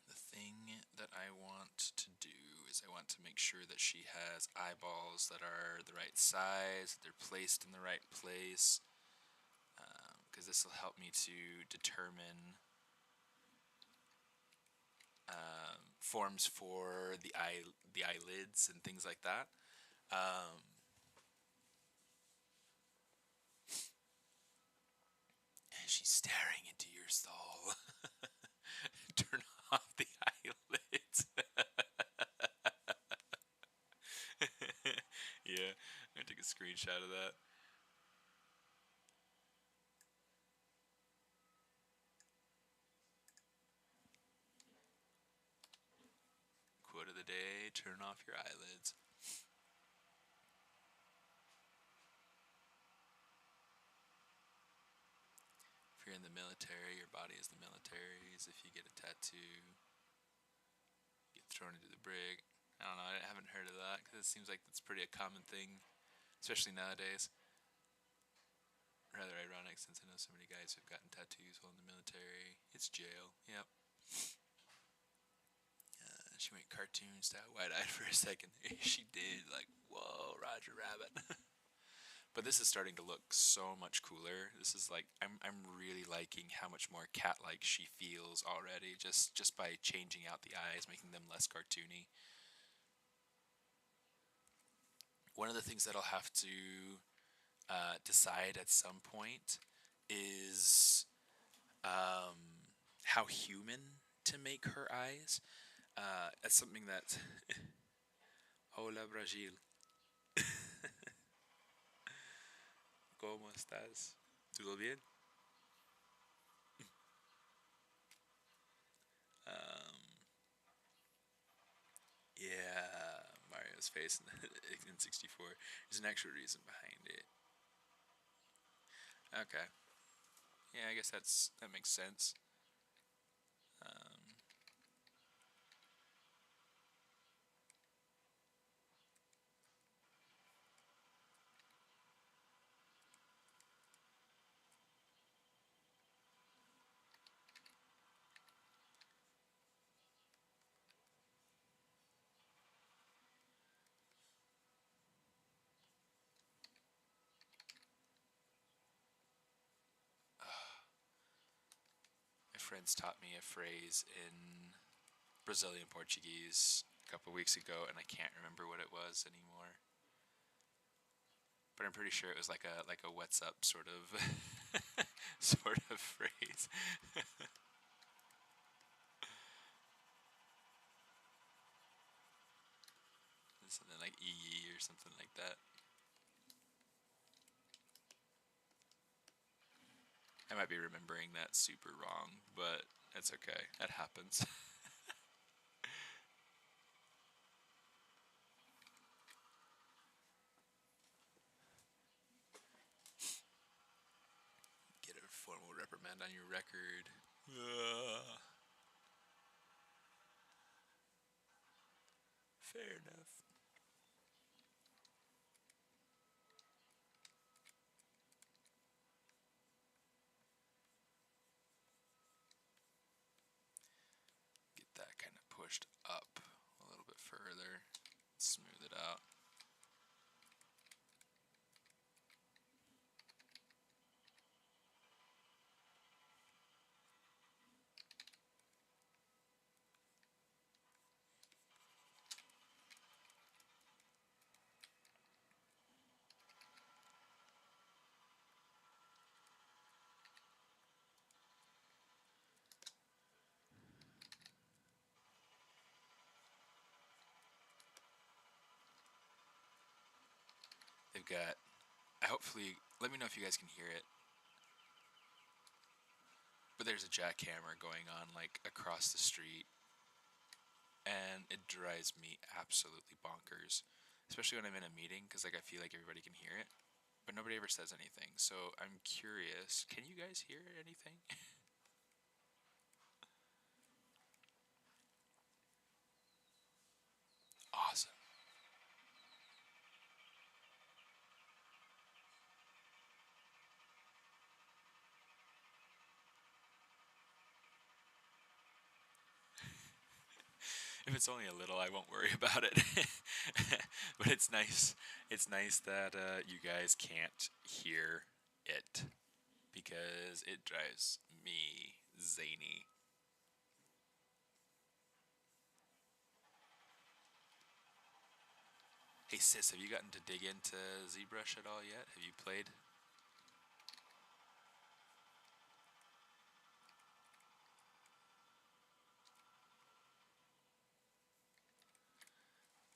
The thing that I want to do is I want to make sure that she has eyeballs that are the right size, that they're placed in the right place, because this will help me to determine forms for the eyelids and things like that. She's staring into your soul. Turn off the eyelids. Yeah, I'm gonna take a screenshot of that. Quote of the day: turn off your eyelids. If you're in the military, your body is the military's. If you get a tattoo, you get thrown into the brig. I don't know, I haven't heard of that because it seems like that's pretty a common thing, especially nowadays. Rather ironic since I know so many guys who've gotten tattoos while in the military. It's jail, yep. She went cartoon style, wide-eyed for a second. She did, like, whoa, Roger Rabbit. But this is starting to look so much cooler. This is like I'm really liking how much more cat-like she feels already, just by changing out the eyes, making them less cartoony. One of the things that I'll have to decide at some point is how human to make her eyes. That's something that. Hola, Brazil. ¿Cómo estás? ¿Todo bien? Um, yeah, Mario's face in 64. There's an actual reason behind it. Okay. Yeah, I guess that makes sense. Um, my friends taught me a phrase in Brazilian Portuguese a couple weeks ago, and I can't remember what it was anymore. But I'm pretty sure it was like a "what's up" sort of sort of phrase. Something like "ee" or something like that. I might be remembering that super wrong, but it's okay. That happens. Get a formal reprimand on your record. Fair enough. Get that kind of pushed up a little bit further. Smooth it out. They've got, hopefully, let me know if you guys can hear it. But there's a jackhammer going on like across the street, and it drives me absolutely bonkers, especially when I'm in a meeting because like I feel like everybody can hear it, but nobody ever says anything. So I'm curious, can you guys hear anything? Awesome. If it's only a little, I won't worry about it. But it's nice. It's nice that you guys can't hear it because it drives me zany. Hey sis, have you gotten to dig into ZBrush at all yet? Have you played?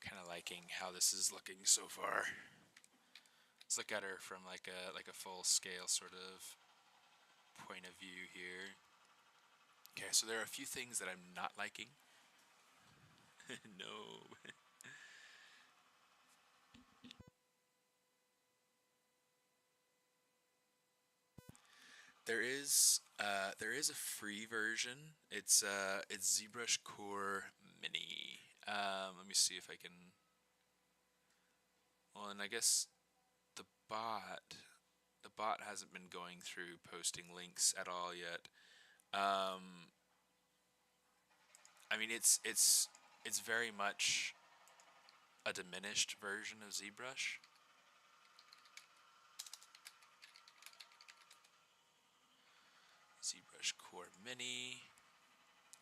Kind of liking how this is looking so far. Let's look at her from like a full scale sort of point of view here. Okay, so there are a few things that I'm not liking. No. There is a free version. It's ZBrush Core Mini. Let me see if I can. Well, and I guess the bot the bot hasn't been going through posting links at all yet. Um, I mean, it's very much a diminished version of ZBrush. ZBrush Core Mini.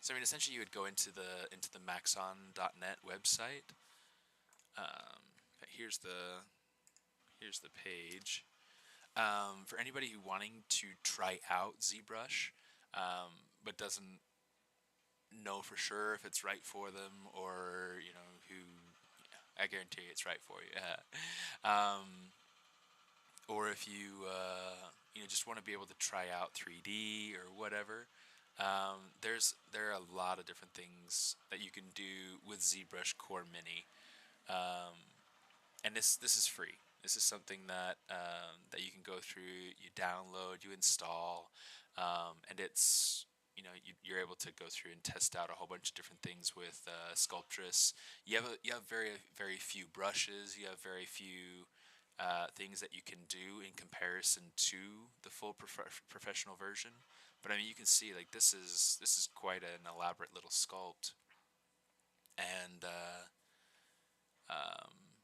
So I mean, essentially, you would go into the Maxon.net website. Here's the page. For anybody who wanting to try out ZBrush, but doesn't know for sure if it's right for them, or who, I guarantee it's right for you. Or if you just want to be able to try out 3D or whatever. There are a lot of different things that you can do with ZBrush Core Mini, and this is free. This is something that you can go through, you download, you install, and it's you're able to go through and test out a whole bunch of different things with Sculptress. You have very few brushes. You have very few things that you can do in comparison to the full professional version. But I mean, you can see like this is quite an elaborate little sculpt, and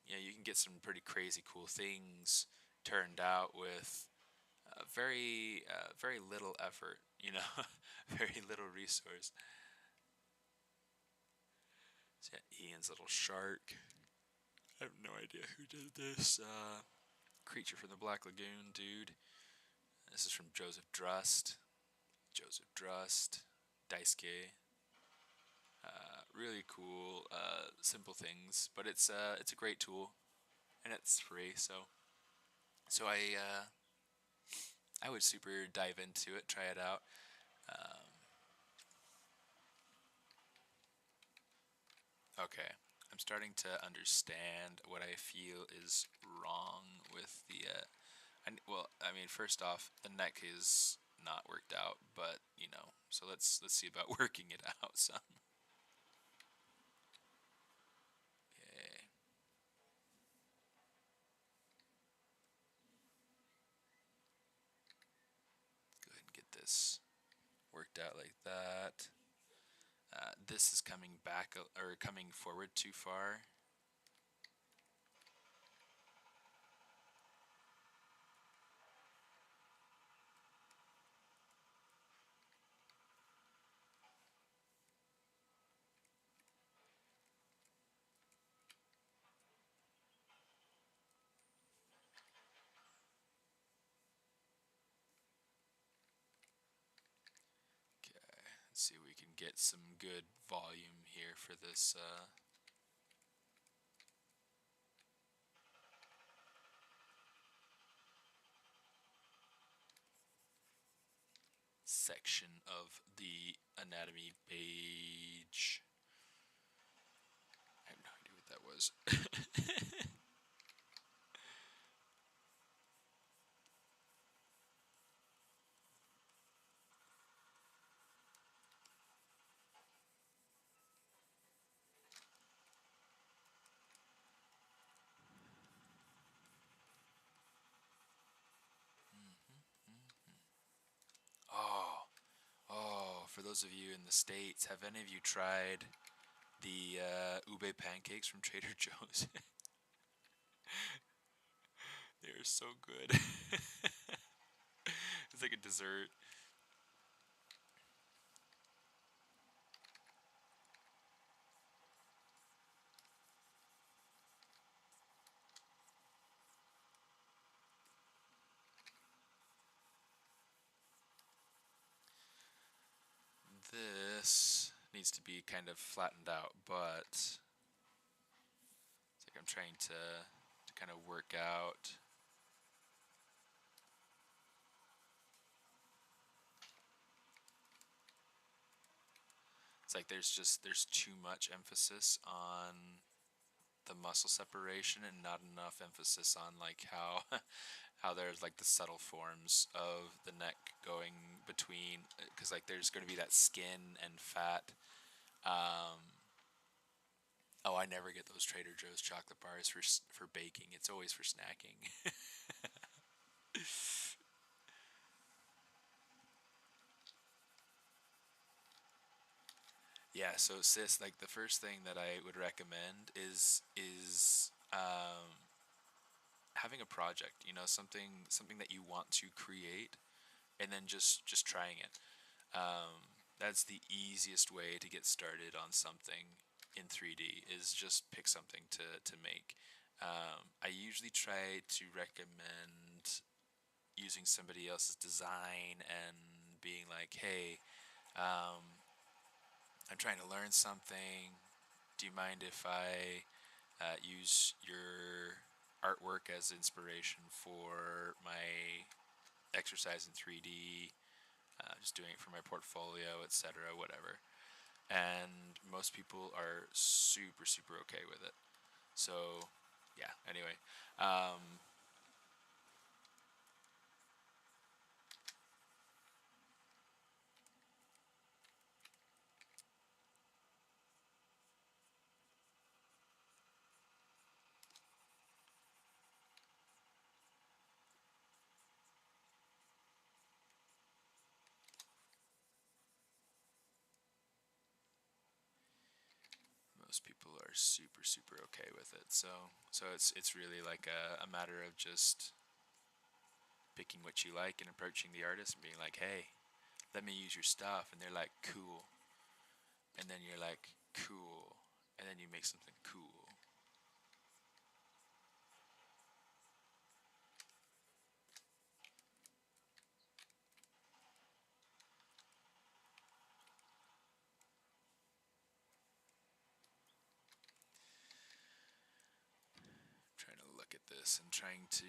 you can get some pretty crazy cool things turned out with very little effort. Very little resource. So yeah, Ian's little shark. I have no idea who did this. Creature from the Black Lagoon, dude. This is from Joseph Drust. Joseph Drust. Daisuke. Really cool, simple things, but it's a great tool, and it's free. So I would super dive into it, try it out. Um, okay, I'm starting to understand what I feel is wrong with the. Well, I mean, first off, the neck is not worked out, but so let's see about working it out some. Okay, go ahead and get this worked out like that. This is coming back or coming forward too far. Let's see if we can get some good volume here for this section of the anatomy page. I have no idea what that was. Oh, for those of you in the States, have any of you tried the ube pancakes from Trader Joe's? They're so good. It's like a dessert. This needs to be kind of flattened out, but it's like I'm trying to kind of work out. It's like there's too much emphasis on the muscle separation and not enough emphasis on like how how there's like the subtle forms of the neck going between, because like there's going to be that skin and fat. Oh, I never get those Trader Joe's chocolate bars for baking. It's always for snacking. Yeah, so sis, like the first thing that I would recommend is having a project. You know, something that you want to create, and then just trying it. That's the easiest way to get started on something in 3D is just pick something to make. I usually try to recommend using somebody else's design and being like, hey, I'm trying to learn something. Do you mind if I use your artwork as inspiration for my exercise in 3D? Just doing it for my portfolio, etc., whatever. And most people are super, super okay with it. So, yeah, anyway. Um, most people are super, super okay with it. So it's really like a matter of just picking what you like and approaching the artist and being like, hey, let me use your stuff. And they're like, cool. And then you're like, cool. And then you make something cool. I'm trying to look at this and trying to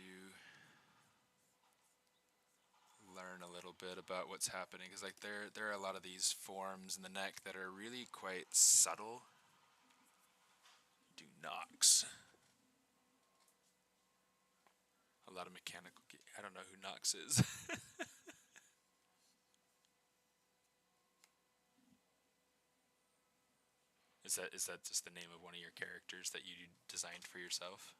learn a little bit about what's happening, because like there are a lot of these forms in the neck that are really quite subtle. Do Knox. A lot of mechanical. I don't know who Knox is. Is that just the name of one of your characters that you designed for yourself?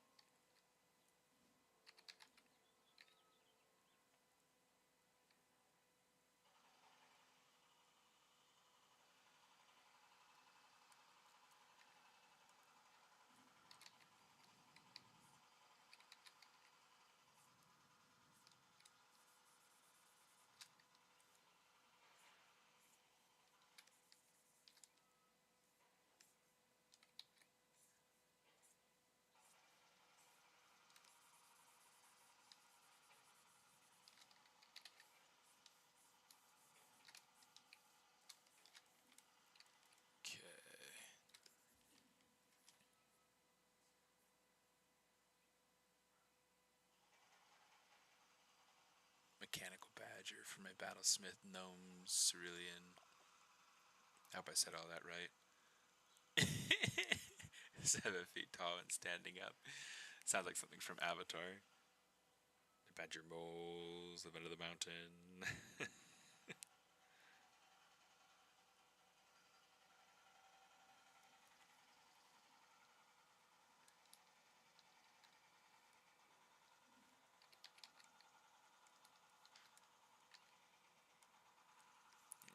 mechanical badger for my battlesmith gnome cerulean. I hope I said all that right. 7 feet tall and standing up. Sounds like something from Avatar. The badger moles live under the mountain.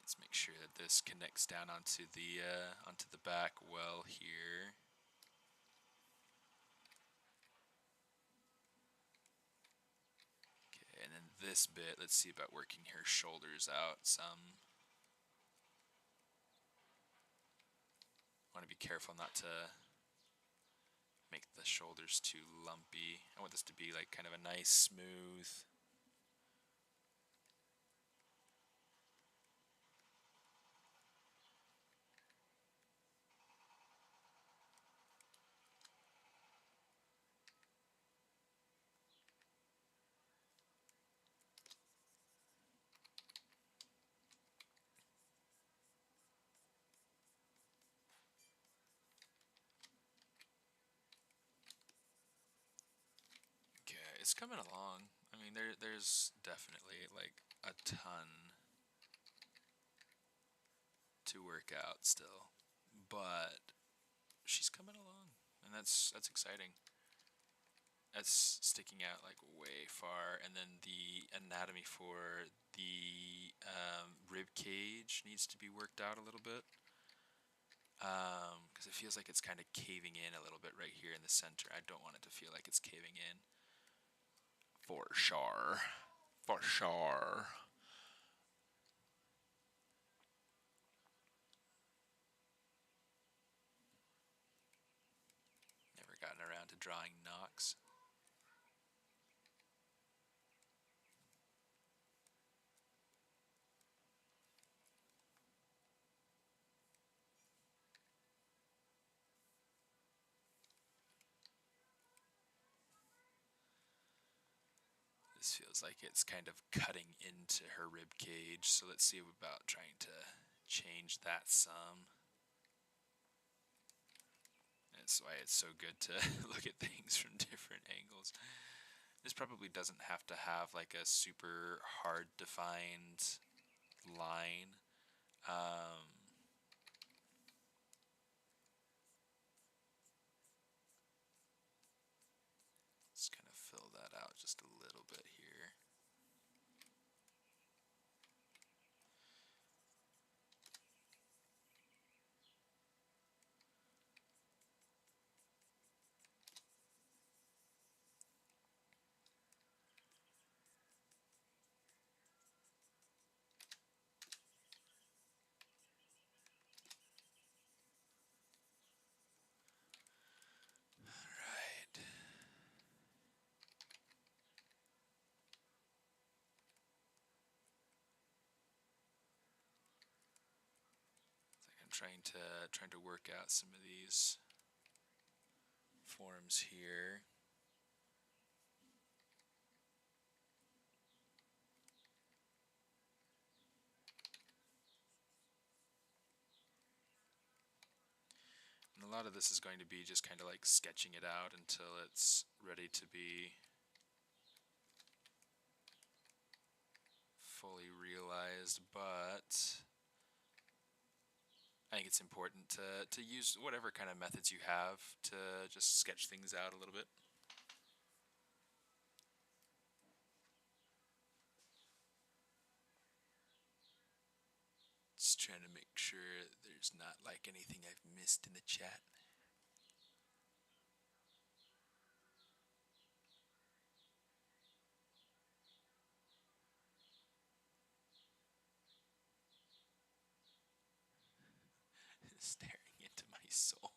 Let's make sure that this connects down onto the back well here. Okay, and then this bit, let's see about working her shoulders out some. Want to be careful not to make the shoulders too lumpy. I want this to be like kind of a nice smooth. Okay, it's coming along. I mean, there's definitely like a ton to work out still, but she's coming along, and that's exciting. That's sticking out like way far, and then the anatomy for the rib cage needs to be worked out a little bit, because it feels like it's kind of caving in a little bit right here in the center. I don't want it to feel like it's caving in. For sure. For sure. Never gotten around to drawing Nox. This feels like it's kind of cutting into her rib cage, so let's see about trying to change that some. That's why it's so good to look at things from different angles. This probably doesn't have to have like a super hard defined line. Let's kind of fill that out just a little bit here. Right. It's like I'm trying to work out some of these forms here. And a lot of this is going to be just kind of like sketching it out until it's ready to be fully realized, but I think it's important to use whatever kind of methods you have to just sketch things out a little bit. Just trying to make sure there's not like anything I've missed in the chat. Staring into my soul.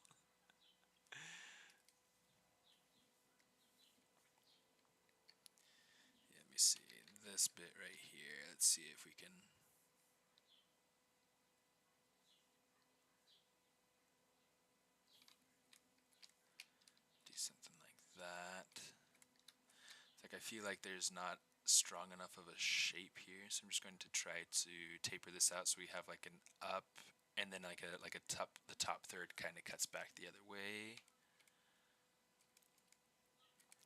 Yeah, let me see this bit right here. Let's see if we can. Do something like that. It's like I feel like there's not strong enough of a shape here, so I'm just going to try to taper this out so we have like an up and then like a top, the top third kind of cuts back the other way.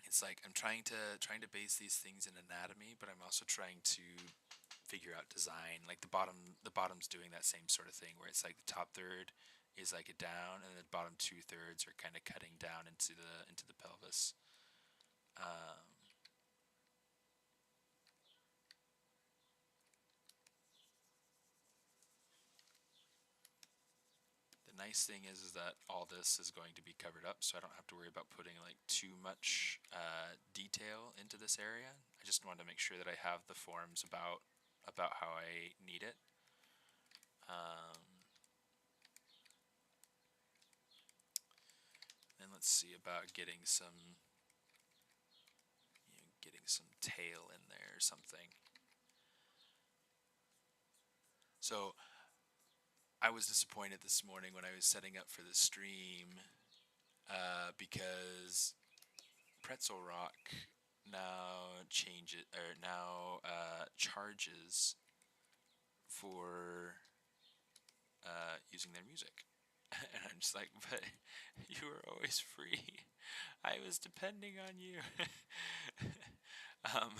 It's like I'm trying to base these things in anatomy, but I'm also trying to figure out design. Like the bottom's doing that same sort of thing where it's like the top third is like a down, and the bottom two thirds are kind of cutting down into the pelvis. Um, the nice thing is that all this is going to be covered up, so I don't have to worry about putting like too much detail into this area. I just want to make sure that I have the forms about how I need it. Um, and let's see about getting some tail in there or something. So I was disappointed this morning when I was setting up for the stream because Pretzel Rock now charges for using their music. And I'm just like, but you were always free. I was depending on you. um,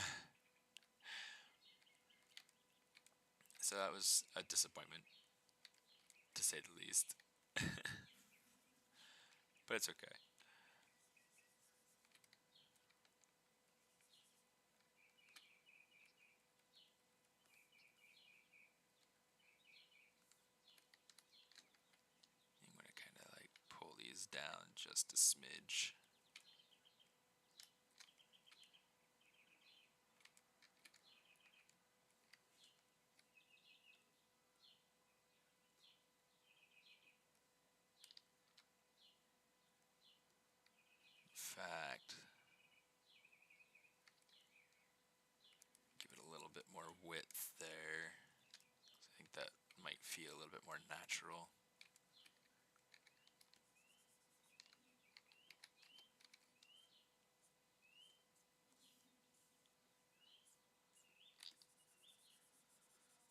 so that was a disappointment, to say the least. But it's okay. I'm going to kind of like pull these down just a smidge. In fact, give it a little bit more width there. I think that might feel a little bit more natural.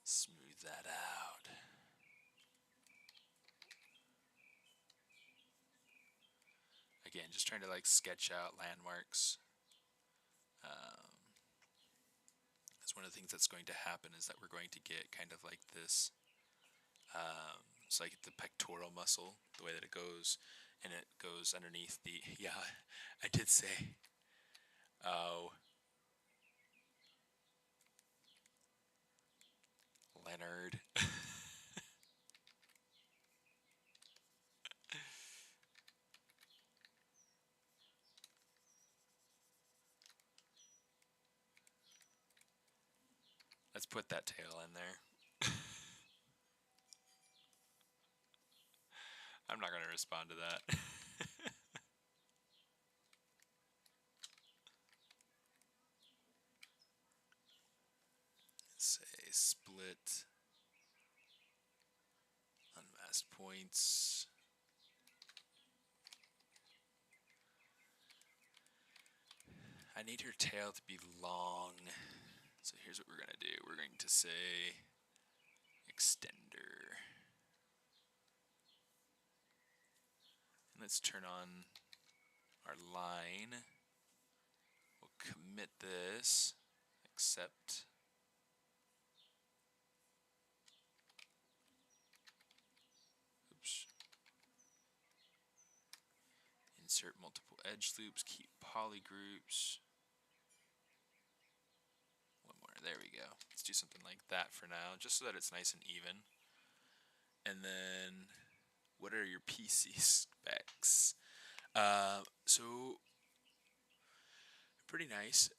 Smooth that out. Again, just trying to like sketch out landmarks. Um, that's one of the things that's going to happen is that we're going to get kind of like this. It's like the pectoral muscle, the way that it goes, and it goes underneath the. Yeah, I did say. Oh, Leonard. Let's put that tail in there. I'm not going to respond to that. Say split unmasked points. I need her tail to be long. So here's what we're going to do. We're going to say extender. And let's turn on our line. We'll commit this, accept. Oops. Insert multiple edge loops, keep polygroups. One more, there we go. Let's do something like that for now, just so that it's nice and even. And then, what are your PC specs? So pretty nice.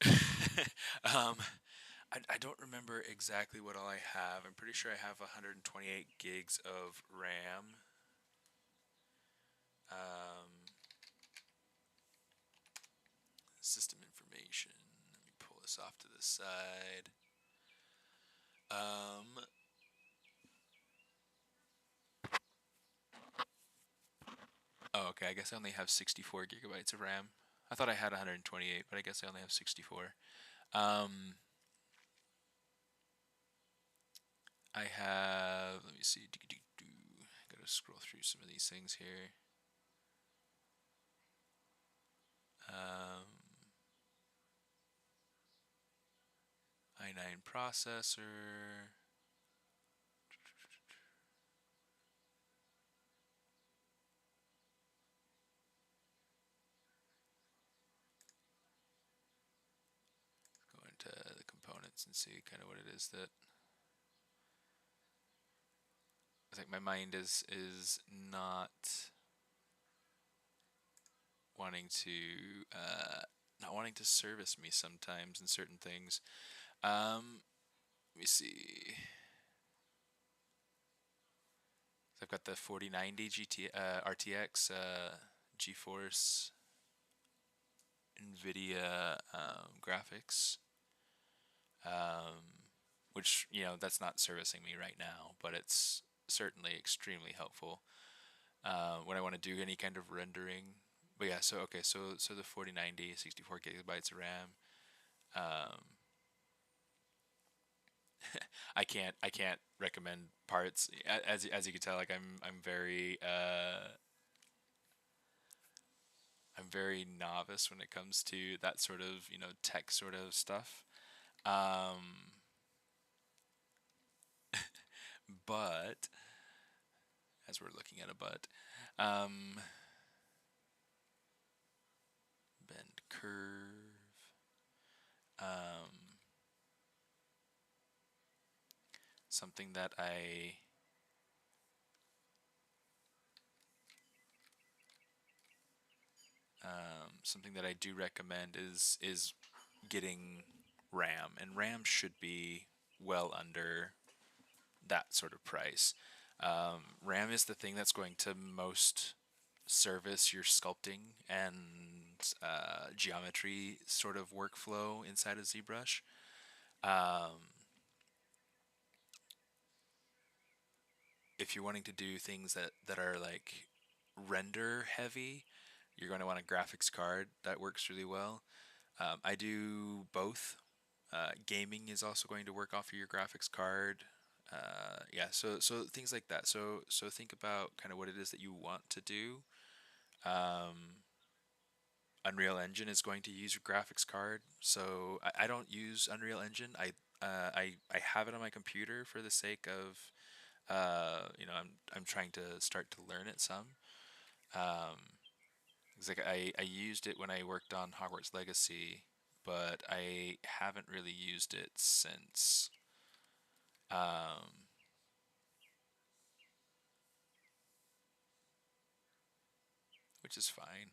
I don't remember exactly what all I have. I'm pretty sure I have 128 gigs of RAM. System information. Let me pull this off to the side. Oh, okay. I guess I only have 64 gigabytes of RAM. I thought I had 128, but I guess I only have 64. Um, I have. Let me see. Gotta scroll through some of these things here. Um, i9 processor. Go into the components and see kind of what it is that I think my mind is not wanting to not wanting to service me sometimes in certain things. Let me see. I've got the 4090 RTX GeForce NVIDIA graphics, um, which that's not servicing me right now, but it's certainly extremely helpful when I want to do any kind of rendering. But yeah, so okay, so the 4090, 64 gigabytes of RAM. Um, I can't recommend parts as you can tell. Like I'm very novice when it comes to that sort of tech sort of stuff. Um, but as we're looking at um, bend curve, um, something that I do recommend is getting RAM, and RAM should be well under that sort of price. RAM is the thing that's going to most service your sculpting and geometry sort of workflow inside of ZBrush. Um, if you're wanting to do things that are like render heavy, you're going to want a graphics card that works really well. I do both. Gaming is also going to work off of your graphics card. Yeah, so things like that. So think about kind of what it is that you want to do. Um, Unreal Engine is going to use your graphics card. So I don't use Unreal Engine. I have it on my computer for the sake of I'm trying to start to learn it some. Um, it's like I used it when I worked on Hogwarts Legacy, but I haven't really used it since. Um, which is fine.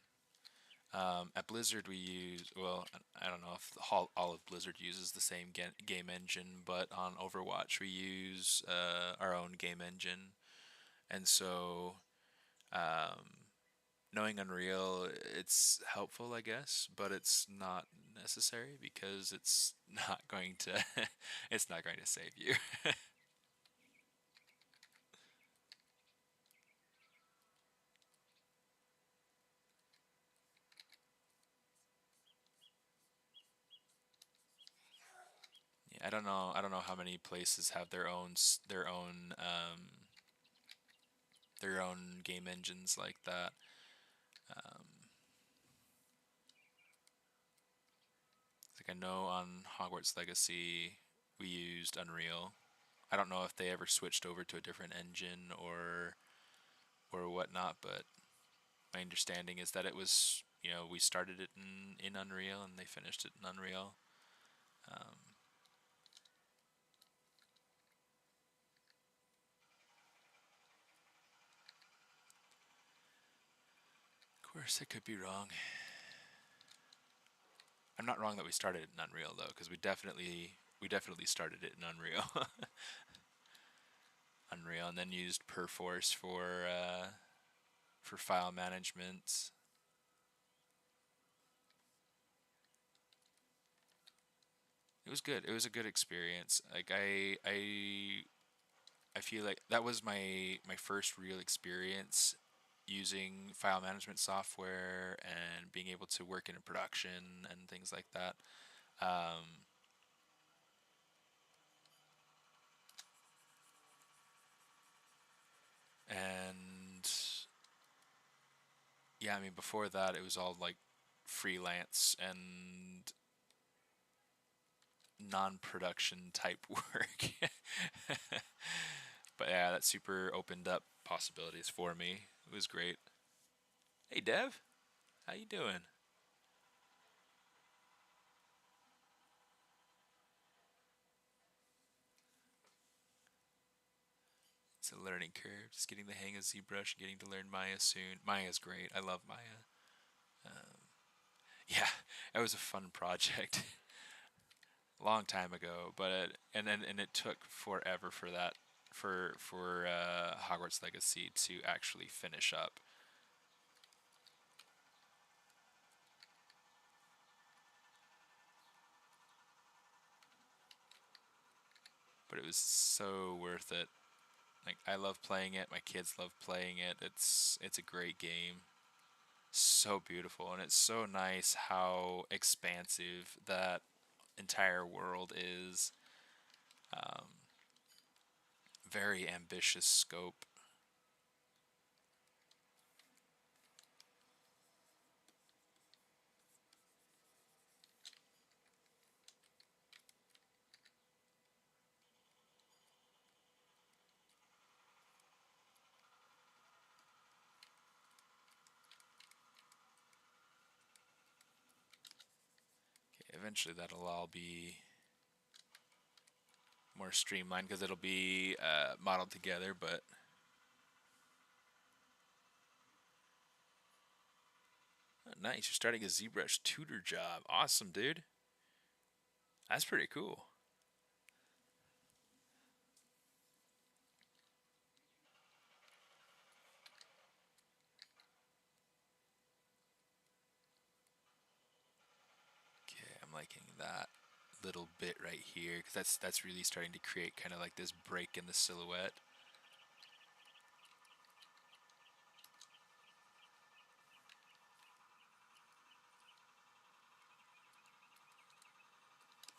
At Blizzard, we use, well, I don't know if all of Blizzard uses the same game engine, but on Overwatch, we use our own game engine. And so, um, knowing Unreal, it's helpful, I guess, but it's not necessary because it's not going to, it's not going to save you. Yeah, I don't know. I don't know how many places have their own game engines like that. Um, like I know on Hogwarts Legacy we used Unreal. I don't know if they ever switched over to a different engine or whatnot, but my understanding is that it was we started it in Unreal and they finished it in Unreal. Um, of course, I could be wrong. I'm not wrong that we started it in Unreal though, because we definitely started it in Unreal. Unreal, and then used Perforce for file management. It was good. It was a good experience. Like I feel like that was my first real experience using file management software and being able to work in a production and things like that. Um, And yeah, I mean, before that, it was all like freelance and non-production type work. But yeah, that super opened up possibilities for me. It was great. Hey, Dev, how you doing? It's a learning curve. Just getting the hang of ZBrush, getting to learn Maya soon. Maya's great. I love Maya. Yeah, it was a fun project. Long time ago, but and it took forever for that for Hogwarts Legacy to actually finish up. But it was so worth it. Like I love playing it. My kids love playing it. It's a great game. So beautiful, and it's so nice how expansive that entire world is. Um, Very ambitious scope. Eventually, that'll all be more streamlined because it'll be modeled together. But nice, you're starting a ZBrush tutor job. Awesome, dude. That's pretty cool. Okay, I'm liking that little bit right here because that's really starting to create kind of like this break in the silhouette.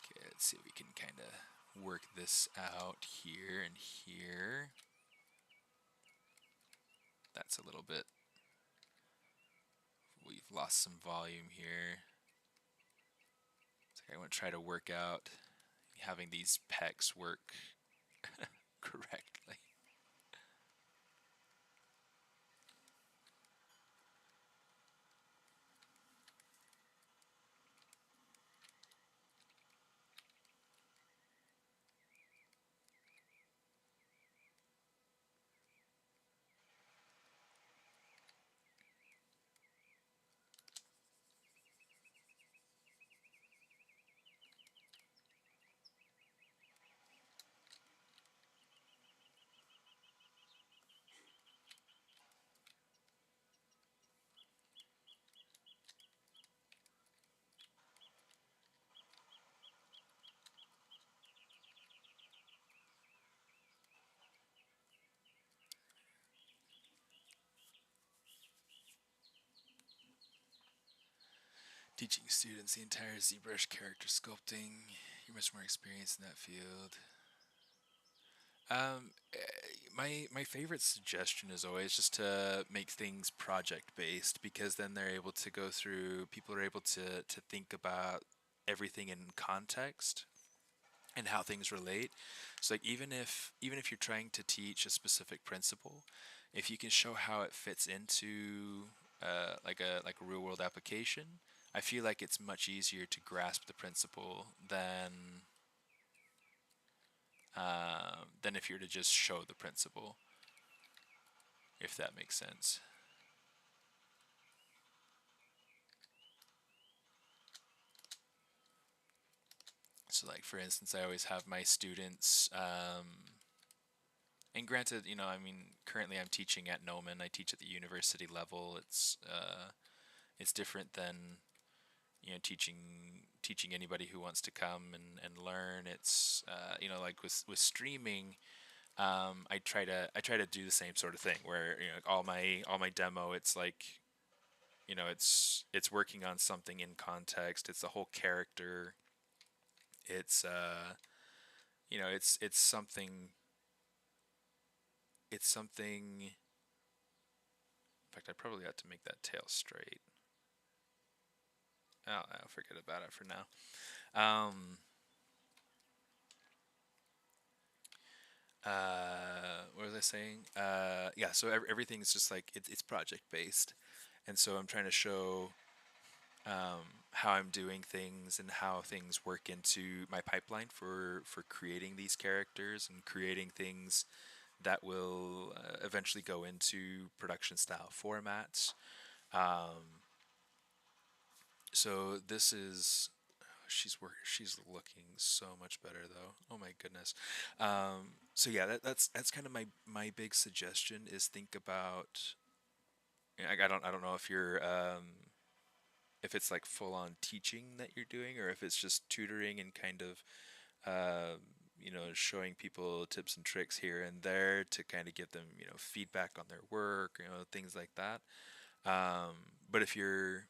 Okay, let's see if we can kind of work this out here and here. That's a little bit. We've lost some volume here. It's like I want to try to work out having these pecs work correctly. Teaching students the entire ZBrush character sculpting. You're much more experienced in that field. My favorite suggestion is always just to make things project based because then they're able to go through. People are able to think about everything in context and how things relate. So like even if you're trying to teach a specific principle, if you can show how it fits into like a real world application, I feel like it's much easier to grasp the principle than if you're to just show the principle, if that makes sense. So like for instance, I always have my students and granted, I mean, currently I'm teaching at Noman. I teach at the university level. It's different than teaching anybody who wants to come and learn. It's like with streaming, I try to do the same sort of thing where like all my demo, it's like it's working on something in context. It's the whole character. It's it's something. It's something In fact, I probably ought to make that tail straight. I'll forget about it for now. What was I saying? Yeah, so everything is just like it's project based, and so I'm trying to show how I'm doing things and how things work into my pipeline for creating these characters and creating things that will eventually go into production style formats. Um, so this is she's looking so much better though. Oh my goodness. So yeah, that's kind of my big suggestion is think about. I don't know if you're if it's like full on teaching that you're doing or if it's just tutoring and kind of um, showing people tips and tricks here and there to kind of give them feedback on their work, things like that. Um, but if you're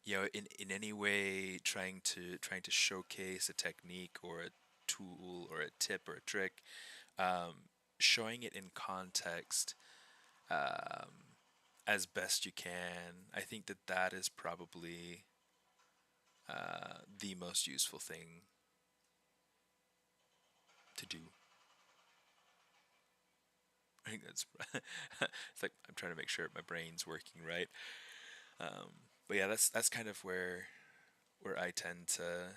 in any way trying to showcase a technique or a tool or a tip or a trick, showing it in context um, as best you can. I think that is probably the most useful thing to do. I think that's it's like I'm trying to make sure my brain's working right. But yeah, that's kind of where I tend to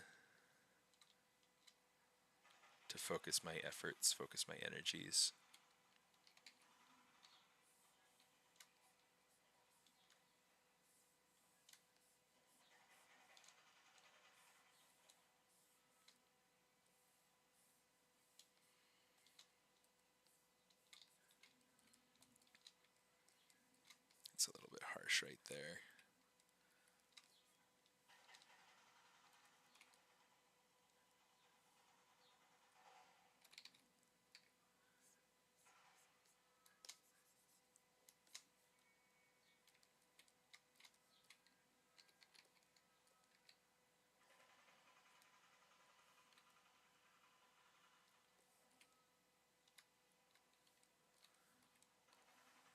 focus my efforts, focus my energies. It's a little bit harsh right there.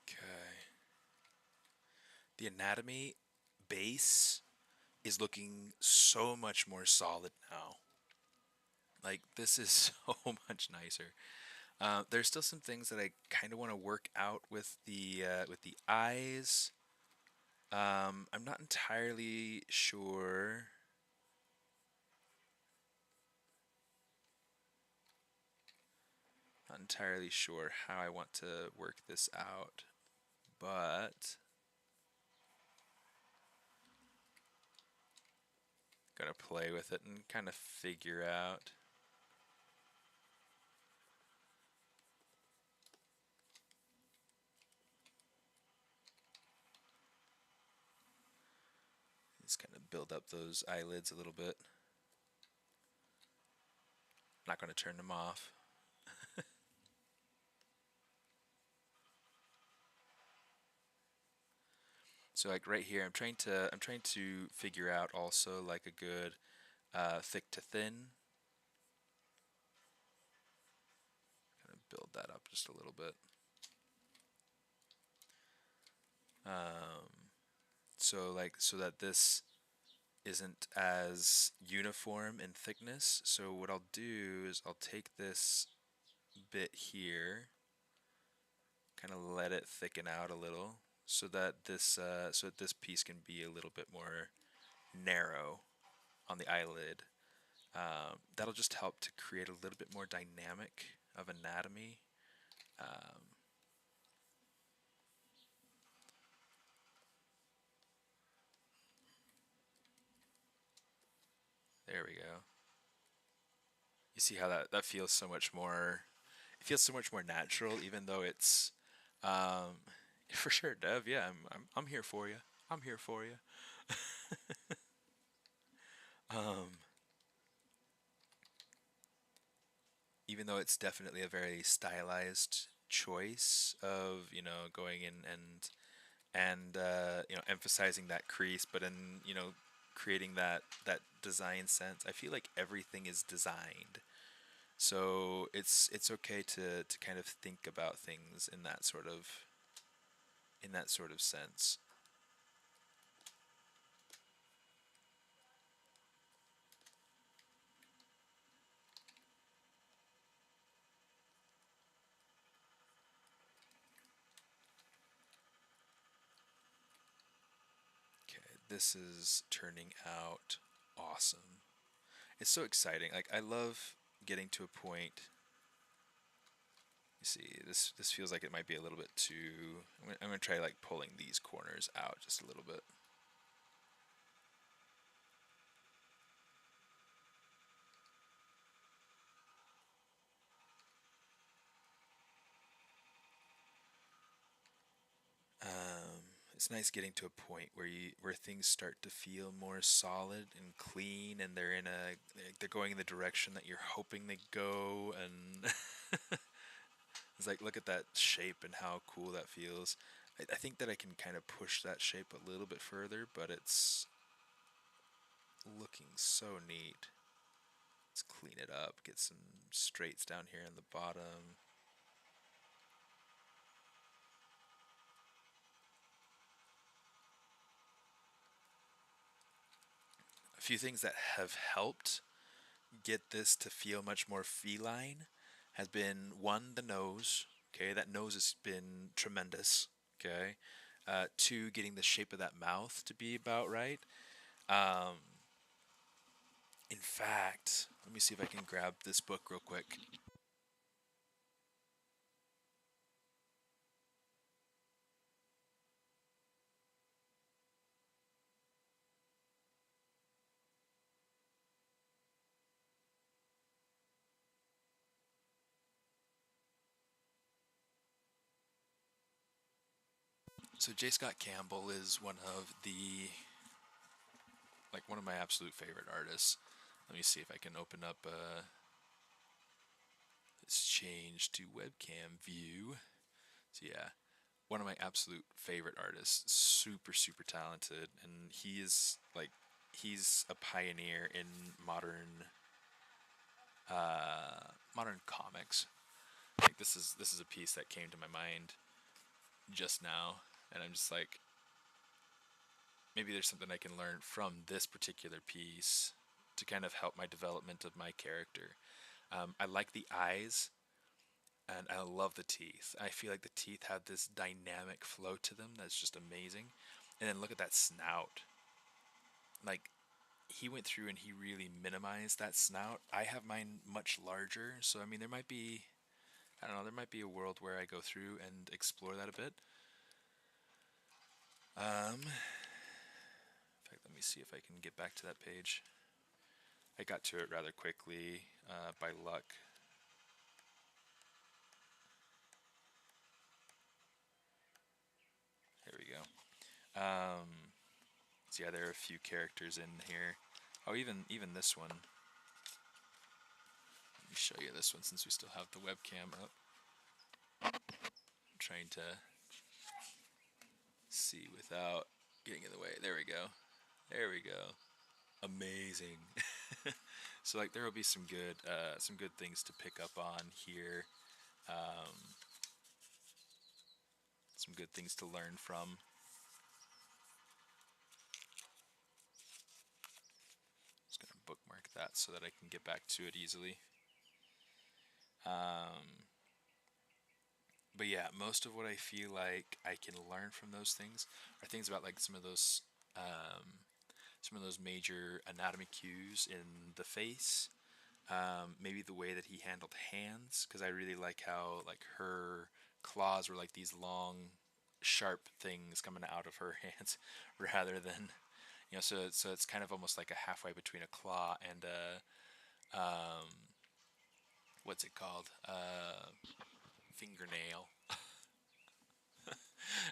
Okay. The anatomy base is looking so much more solid now. Like this is so much nicer. There's still some things that I kind of want to work out with the eyes. I'm not entirely sure. Not entirely sure how I want to work this out, but gonna play with it and kind of figure out. Just kind of build up those eyelids a little bit. Not gonna turn them off. So like right here, I'm trying to figure out also like a good thick to thin. Kind of build that up just a little bit. Um, so that this isn't as uniform in thickness. So what I'll do is I'll take this bit here, kind of let it thicken out a little, so that this piece can be a little bit more narrow on the eyelid. That'll just help to create a little bit more dynamic of anatomy. Um, there we go. You see how that feels so much more. It feels so much more natural, even though it's um, for sure, Dev. Yeah, I'm here for you. I'm here for you. Um, Even though it's definitely a very stylized choice of going in and emphasizing that crease, but in creating that design sense. I feel like everything is designed, so it's okay to kind of think about things in that sort of in that sort of sense. Okay, this is turning out awesome. It's so exciting. Like I love getting to a point. You see, this feels like it might be a little bit too. I'm gonna try like pulling these corners out just a little bit. It's nice getting to a point where things start to feel more solid and clean, and they're going in the direction that you're hoping they go, and it's like look at that shape and how cool that feels. I think that I can kind of push that shape a little bit further, but it's looking so neat. Let's clean it up, get some straights down here in the bottom. A few things that have helped get this to feel much more feline has been one, the nose. Okay, that nose has been tremendous. Okay, two, getting the shape of that mouth to be about right. Um, in fact, let me see if I can grab this book real quick. So J. Scott Campbell is one of my absolute favorite artists. Let me see if I can open up this change to webcam view. So yeah, one of my absolute favorite artists. Super super talented, and he's a pioneer in modern comics. Like this is a piece that came to my mind just now, and I'm just like, maybe there's something I can learn from this particular piece to kind of help my development of my character. I like the eyes, and I love the teeth. I feel like the teeth have this dynamic flow to them that's just amazing. And then look at that snout. Like he went through and he really minimized that snout. I have mine much larger, so I mean there might be, I don't know, there might be a world where I go through and explore that a bit. In fact, let me see if I can get back to that page. I got to it rather quickly by luck. Here we go. So yeah, there are a few characters in here. Oh, even this one. Let me show you this one since we still have the webcam up. I'm trying to see without getting in the way. There we go. There we go. Amazing. So like there will be some good things to pick up on here. Um, some good things to learn from. Just gonna bookmark that so that I can get back to it easily. But yeah, most of what I feel like I can learn from those things are things about like some of those major anatomy cues in the face. Maybe the way that he handled hands, because I really like how like her claws were like these long, sharp things coming out of her hands, rather than so it's kind of almost like a halfway between a claw and a what's it called, fingernail.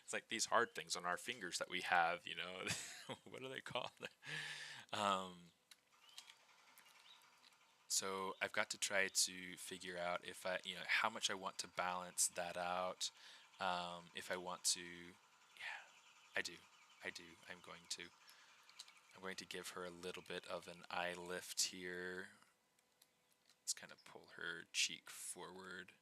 It's like these hard things on our fingers that we have, what are they called? Um, so I've got to try to figure out if how much I want to balance that out. If I want to, yeah, I do, I do. I'm going to give her a little bit of an eye lift here. Let's kind of pull her cheek forward.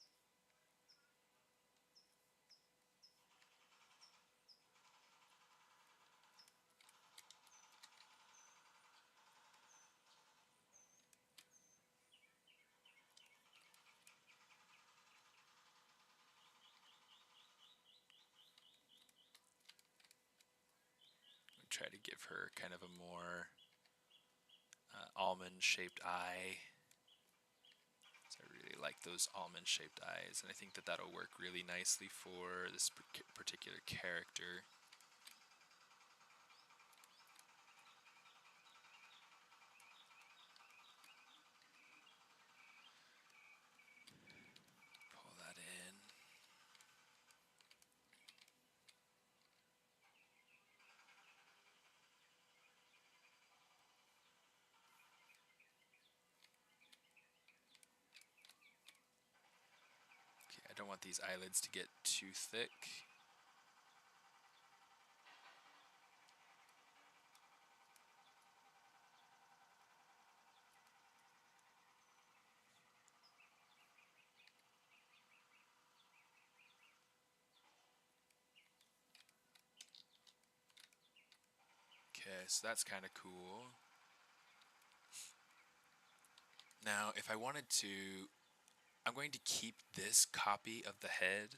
give her kind of a more almond-shaped eye. So I really like those almond-shaped eyes, and I think that that'll work really nicely for this particular character. Pull that in. Okay, I don't want these eyelids to get too thick. Okay, so that's kind of cool. Now, if I wanted to, I'm going to keep this copy of the head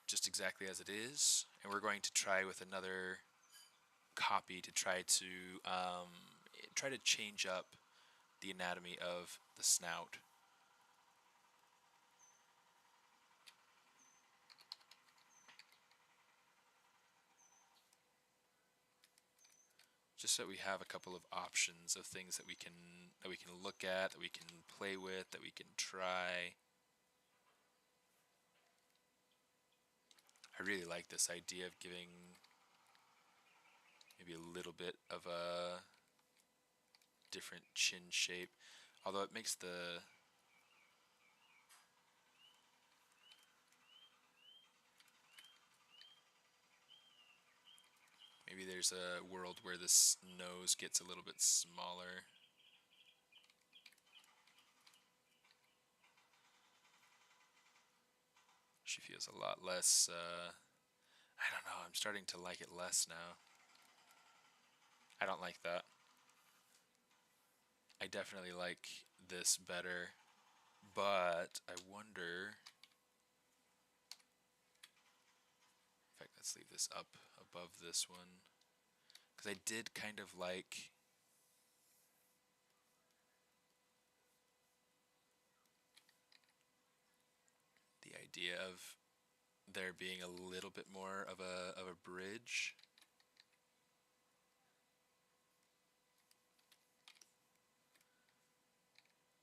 just exactly as it is, and we're going to try with another copy to try to change up the anatomy of the snout. Just so we have a couple of options of things that we can look at, that we can play with, that we can try. I really like this idea of giving maybe a little bit of a different chin shape, although it makes the maybe there's a world where this nose gets a little bit smaller. She feels a lot less, I don't know, I'm starting to like it less now. I don't like that. I definitely like this better, but I wonder... In fact, let's leave this up above this one, because I did kind of like the idea of there being a little bit more of a bridge.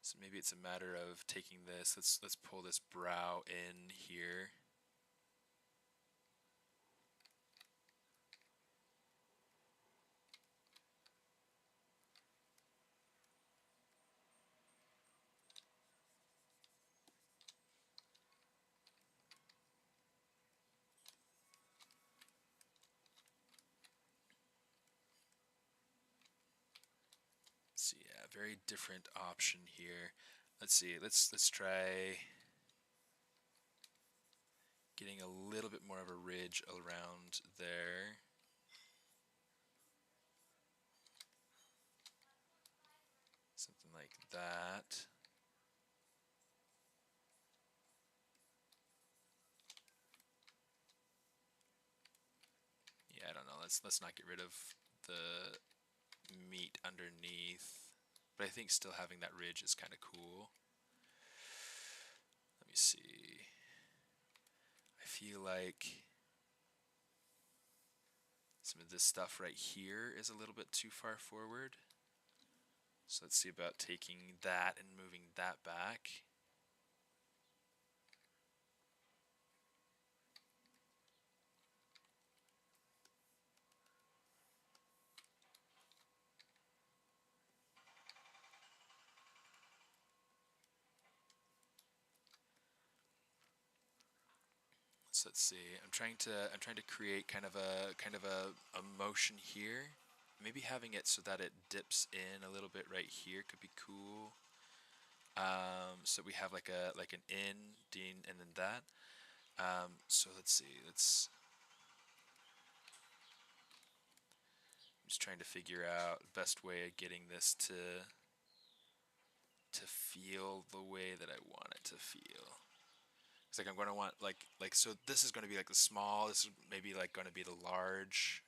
So maybe it's a matter of taking this. Let's pull this brow in here. So yeah, very different option here. Let's see. Let's try getting a little bit more of a ridge around there. Something like that. Yeah, I don't know. Let's not get rid of the meat underneath, but I think still having that ridge is kind of cool. Let me see. I feel like some of this stuff right here is a little bit too far forward. So let's see about taking that and moving that back. So let's see. I'm trying to create kind of a motion here. Maybe having it so that it dips in a little bit right here could be cool. So we have like an in, Dean, and then that. So let's see. I'm just trying to figure out the best way of getting this to feel the way that I want it to feel. It's like I'm going to want like so this is going to be like the small. This is maybe like going to be the large.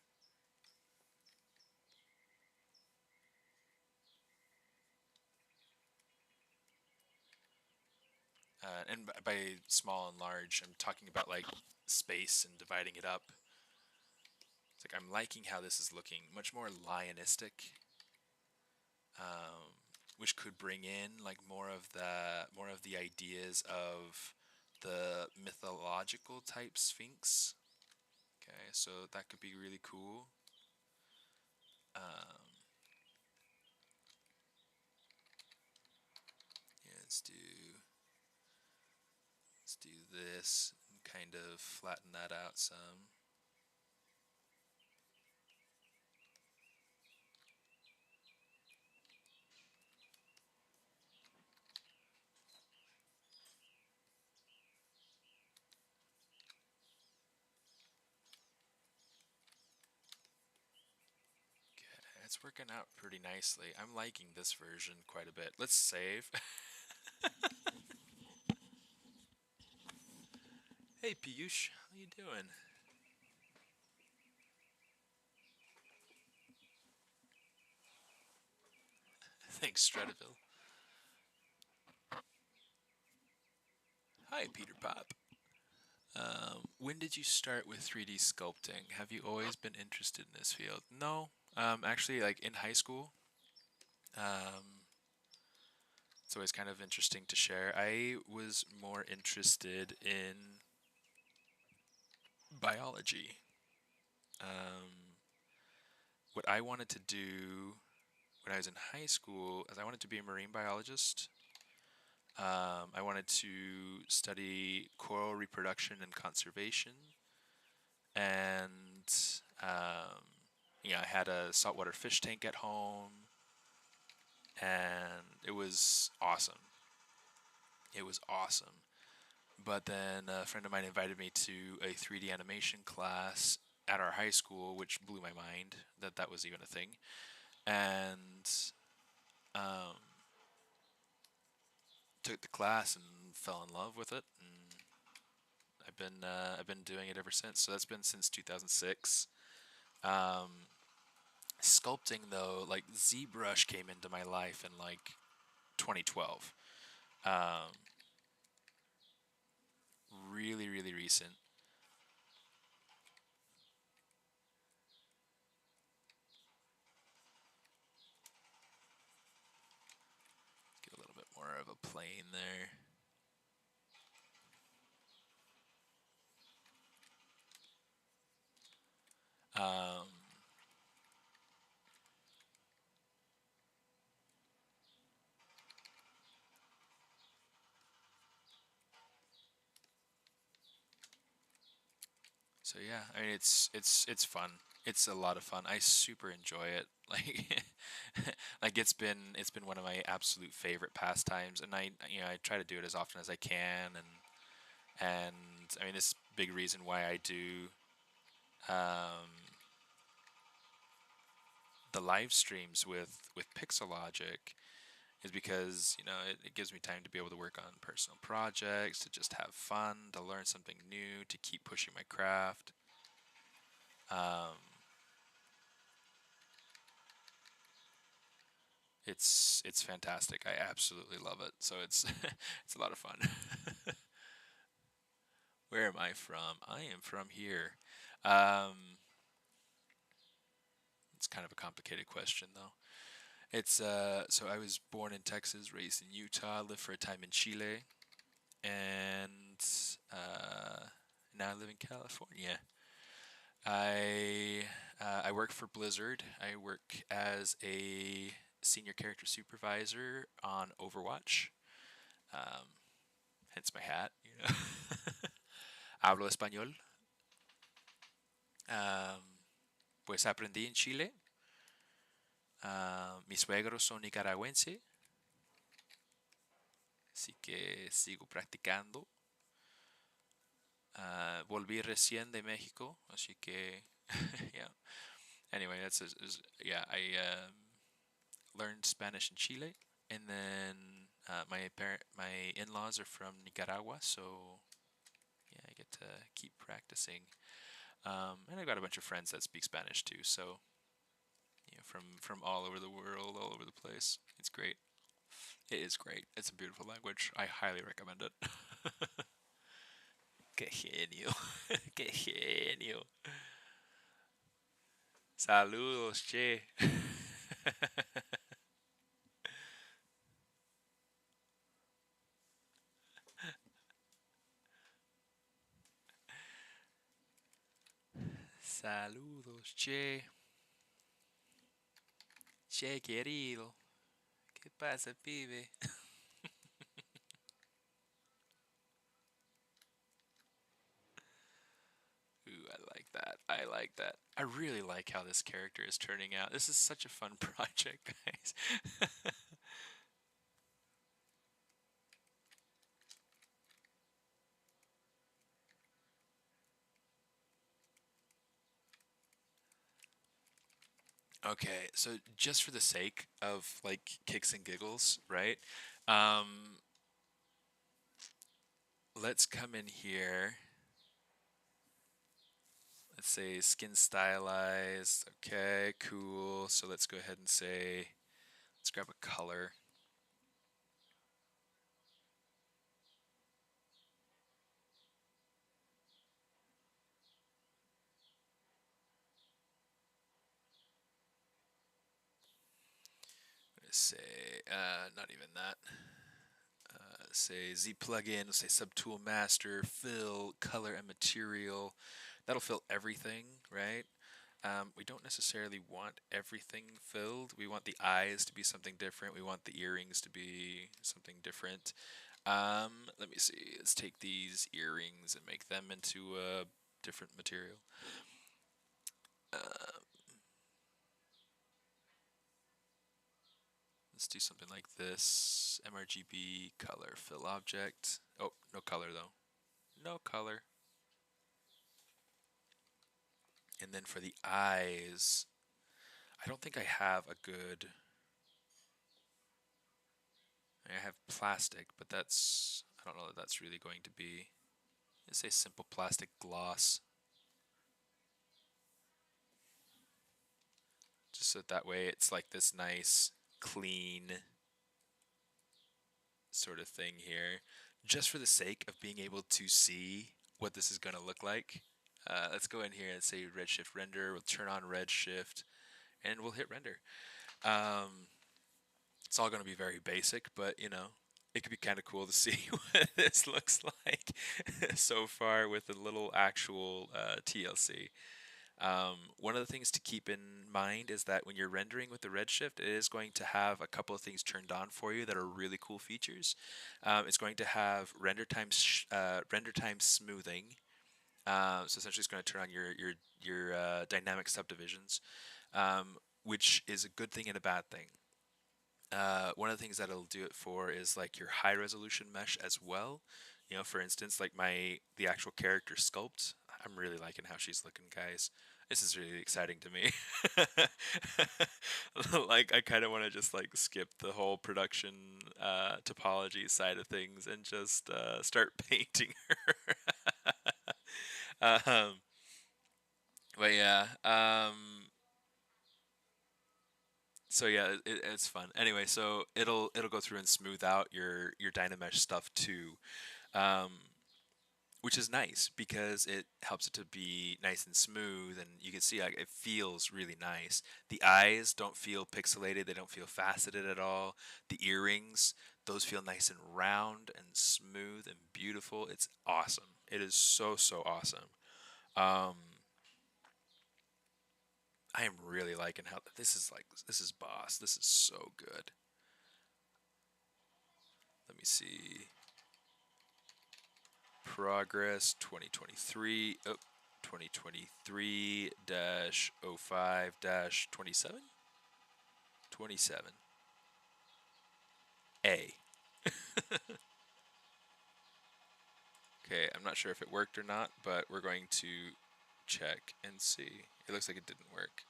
and by small and large, I'm talking about like space and dividing it up. It's like I'm liking how this is looking, much more lionistic, um, which could bring in like more of the ideas of the mythological type sphinx. Okay, so that could be really cool. Um, yeah, let's do this and kind of flatten that out some. Okay, it's working out pretty nicely. I'm liking this version quite a bit. Let's save. Hey Piyush, how you doing? Thanks, Stradiville. Hi, Peter Pop. When did you start with 3D sculpting? Have you always been interested in this field? No. Actually, like in high school, um, it's always kind of interesting to share. I was more interested in biology. Um, what I wanted to do when I was in high school is I wanted to be a marine biologist. I wanted to study coral reproduction and conservation, and um, I had a saltwater fish tank at home, and it was awesome. It was awesome. But then a friend of mine invited me to a 3D animation class at our high school, which blew my mind that that was even a thing. And um, took the class and fell in love with it, and I've been doing it ever since. So that's been since 2006. Um, Sculpting though, like ZBrush came into my life in like 2012. Um, Really, really recent. Get a little bit more of a plane there. Um, so yeah, I mean it's fun. It's a lot of fun. I super enjoy it. Like like it's been one of my absolute favorite pastimes, and I try to do it as often as I can, and I mean this big reason why I do um, the live streams with Pixelogic is because it gives me time to be able to work on personal projects, to just have fun, to learn something new, to keep pushing my craft. Um, it's fantastic. I absolutely love it. So it's it's a lot of fun. Where am I from? I am from here. Um, it's kind of a complicated question though. It's so I was born in Texas, raised in Utah, lived for a time in Chile, and uh, now I live in California. I work for Blizzard. I work as a senior character supervisor on Overwatch. Um, Hence my hat. Hablo español. Um, pues aprendí en Chile. Mis suegros son nicaragüenses, así que sigo practicando. Volví recién de México, así que yeah. Anyway, yeah. I learned Spanish in Chile, and then my in-laws are from Nicaragua, so yeah, I get to keep practicing. And I've got a bunch of friends that speak Spanish too, so from all over the world, all over the place. It's great. It is great. It's a beautiful language. I highly recommend it. Qué genio. Qué genio. Saludos, che. Saludos, che. Che, querido. ¿Qué pasa, pibe? Ooh, I like that. I like that. I really like how this character is turning out. This is such a fun project, guys. Okay, so just for the sake of like kicks and giggles, right? Um, let's come in here. Let's say skin stylized. Okay, cool. So let's go ahead and say, let's grab a color. Let's say, not even that. Say Z plugin, let's say Subtool Master, fill, color, and material. That'll fill everything, right? We don't necessarily want everything filled. We want the eyes to be something different. We want the earrings to be something different. Let me see. Let's take these earrings and make them into a different material. Um, let's do something like this. MRGB color fill object. Oh, no color though. No color. And then for the eyes, I don't think I have a good. I have plastic, but that's. I don't know that that's really going to be. Let's say simple plastic gloss. Just so that way it's like this nice, clean sort of thing here. Just for the sake of being able to see what this is going to look like. Let's go in here and say Redshift render. We'll turn on Redshift and we'll hit render. Um, it's all going to be very basic, but you know, it could be kind of cool to see what this looks like so far with a little actual TLC. One of the things to keep in mind is that when you're rendering with the Redshift, it is going to have a couple of things turned on for you that are really cool features. It's going to have render time smoothing. So essentially, it's going to turn on your dynamic subdivisions, which is a good thing and a bad thing. One of the things that it'll do it for is like your high resolution mesh as well. You know, for instance, like the actual character sculpt. I'm really liking how she's looking, guys. This is really exciting to me. Like, I kind of want to just like skip the whole production topology side of things and just start painting her. um, but yeah, so yeah, it's fun. Anyway, so it'll go through and smooth out your Dynamesh stuff too, um, which is nice because it helps it to be nice and smooth, and you can see like it feels really nice. The eyes don't feel pixelated; they don't feel faceted at all. The earrings, those feel nice and round and smooth and beautiful. It's awesome. It is so awesome. Um, I am really liking how this is like this is boss. This is so good. Let me see. Progress 2023. Oh, 2023 05 27? 27. A. Okay, I'm not sure if it worked or not, but we're going to check and see. It looks like it didn't work.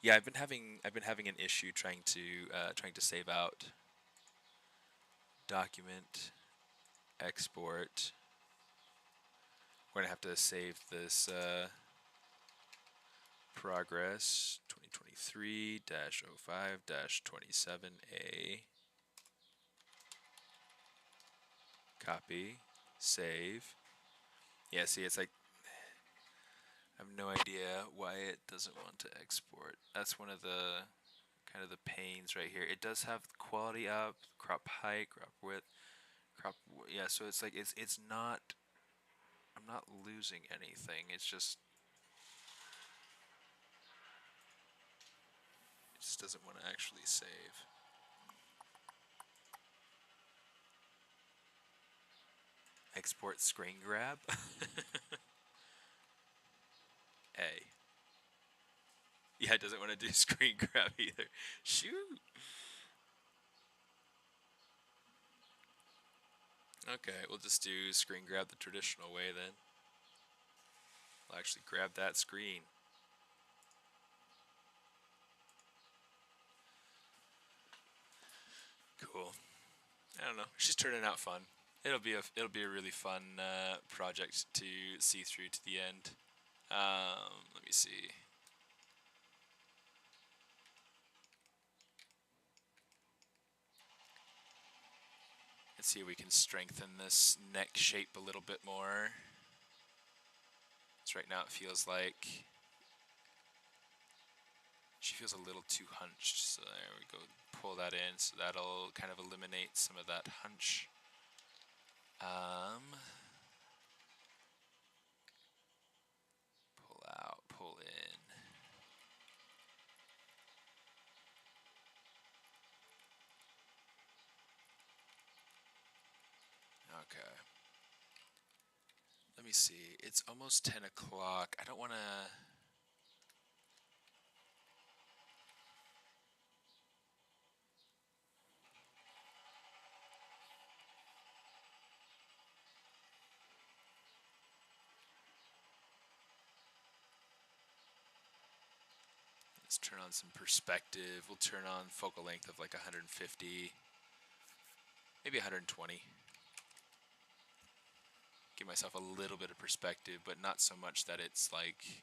Yeah, I've been having an issue trying to save out document export. We're gonna have to save this Progress 2023 05 27A. Copy. Save. Yeah, see, it's like I have no idea why it doesn't want to export. That's one of the kind of the pains right here. It does have quality up, crop height, crop width, yeah, so it's like it's not, I'm not losing anything. It just doesn't want to actually save. Export screen grab. A. Yeah, it doesn't want to do screen grab either. Shoot. Okay, we'll just do screen grab the traditional way then. I'll actually grab that screen. Cool. I don't know. She's turning out fun. It'll be a really fun project to see through to the end. Let me see. Let's see if we can strengthen this neck shape a little bit more. So right now it feels like she feels a little too hunched. So there we go. Pull that in. So that'll kind of eliminate some of that hunch. Pull out, pull in. Okay. Let me see. It's almost 10 o'clock. I don't want to... Let's turn on some perspective. We'll turn on focal length of like 150, maybe 120. Give myself a little bit of perspective, but not so much that it's like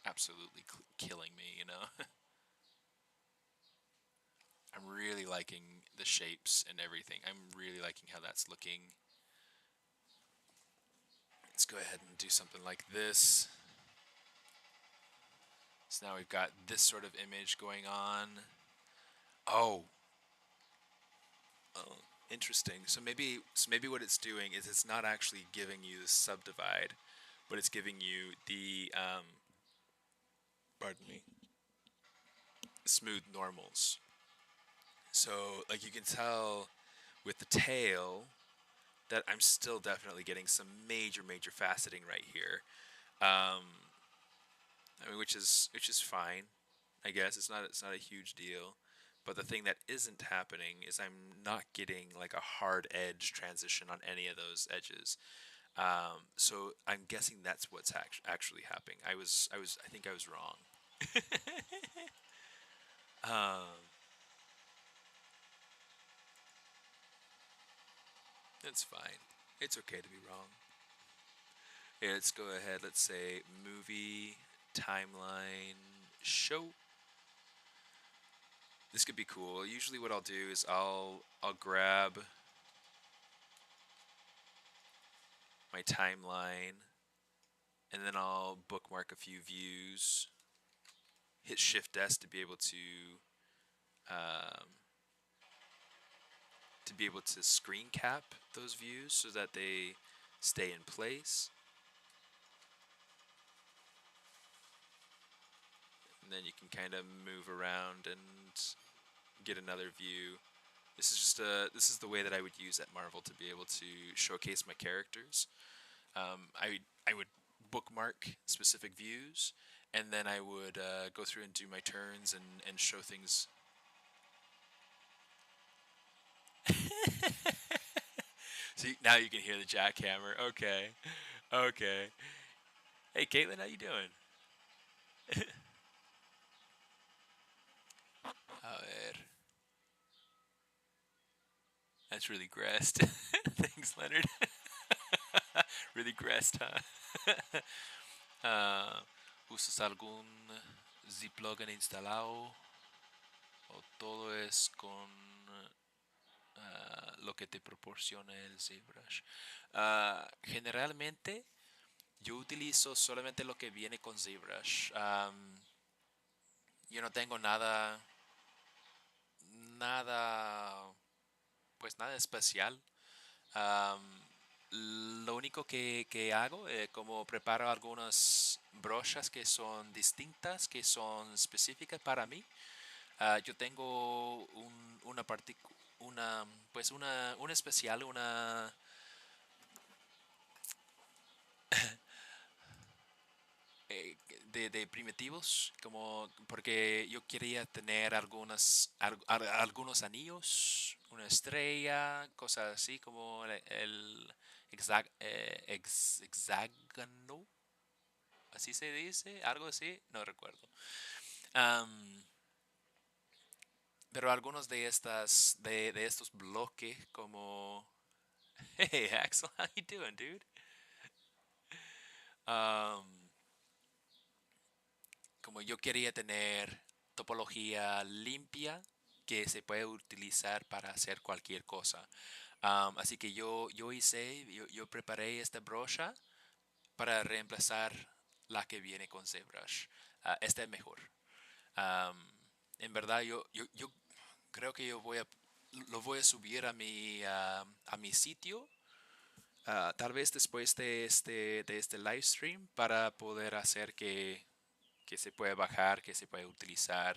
absolutely killing me, you know? I'm really liking the shapes and everything. I'm really liking how that's looking. Let's go ahead and do something like this. So now we've got this sort of image going on. Oh. Oh, interesting. So maybe what it's doing is it's not actually giving you the subdivide, but it's giving you the pardon me, smooth normals. So like you can tell with the tail that I'm still definitely getting some major faceting right here. I mean, which is fine, I guess. It's not a huge deal. But the thing that isn't happening is I'm not getting like a hard edge transition on any of those edges. So I'm guessing that's what's actually happening. I think I was wrong. It's fine. It's okay to be wrong. Here, let's go ahead. Let's say movie timeline show. This could be cool. Usually what I'll do is I'll grab my timeline and then I'll bookmark a few views. Hit Shift S to be able to screen cap those views so that they stay in place. And then you can kind of move around and get another view. This is the way that I would use at Marvel to be able to showcase my characters. I would bookmark specific views, and then I would go through and do my turns and show things. See, now you can hear the jackhammer. Okay. Okay. Hey, Caitlin, how you doing? A ver. That's really gressed. Thanks, Leonard. Really gressed, huh? ¿Usas algún Ziploc instalado o todo es con lo que te proporciona el ZBrush? Generalmente yo utilizo solamente lo que viene con ZBrush. Yo no tengo nada, pues nada especial. Am, lo único que hago, como preparo algunas brochas que son distintas, que son específicas para mí. Yo tengo una, pues una especial, una eh, de primitivos, como porque yo quería tener algunos anillos, una estrella, cosas así como el hexágono, así se dice, algo así, no recuerdo. Am, pero algunos de estos bloques como Hey Axel, how you doing, dude? Am, como yo quería tener topología limpia que se puede utilizar para hacer cualquier cosa. Así que yo preparé esta brocha para reemplazar la que viene con ZBrush. Esta es mejor. Am, en verdad, yo creo que lo voy a subir a mi sitio, tal vez después de este live stream, para poder hacer que se puede bajar, que se puede utilizar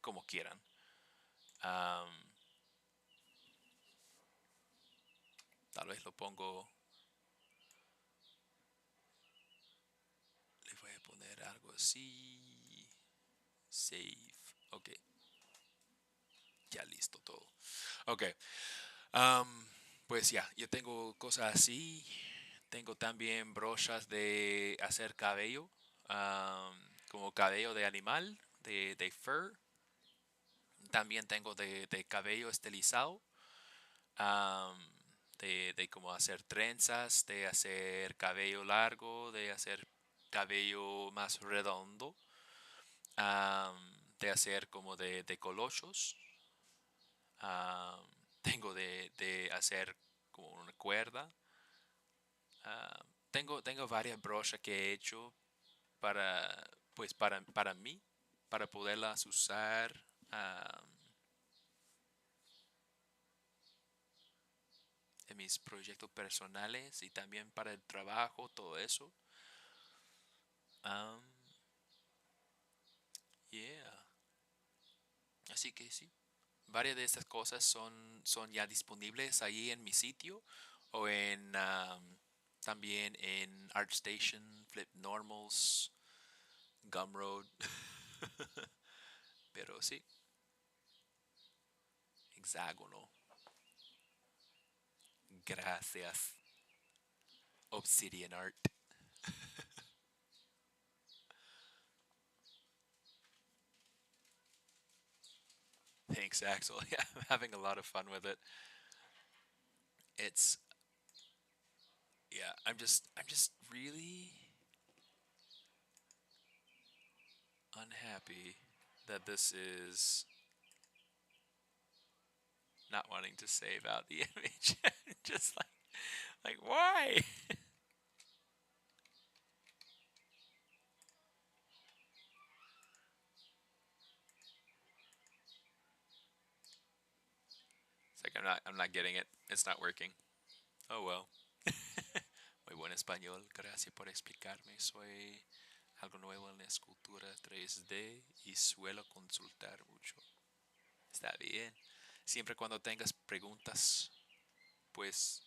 como quieran. Am, Tal vez lo pongo, le voy a poner algo así. Save. Ok, ya listo todo. Ok. am, pues ya, yo tengo cosas así. Tengo también brochas de hacer cabello. Como cabello de animal, de fur. También tengo de cabello estilizado. am, de cómo hacer trenzas, de hacer cabello largo, de hacer cabello más redondo, de hacer como de colochos. am, Tengo de hacer como una cuerda. Tengo varias brochas que he hecho para, pues para mí, para poderlas usar en mis proyectos personales y también para el trabajo, todo eso. Um, yeah. Así que sí, varias de estas cosas son ya disponibles ahí en mi sitio o también en ArtStation, Flip Normals, Gumroad. Pero sí, hexágono. Gracias, Obsidian Art. Thanks, Axel. Yeah, I'm having a lot of fun with it. It's yeah, I'm just really unhappy that this is not wanting to save out the image. Just like why? It's like I'm not getting it. It's not working. Oh well. Muy buen español. Gracias por explicarme. Soy algo nuevo en la escultura 3D y suelo consultar mucho. Está bien. Siempre cuando tengas preguntas, pues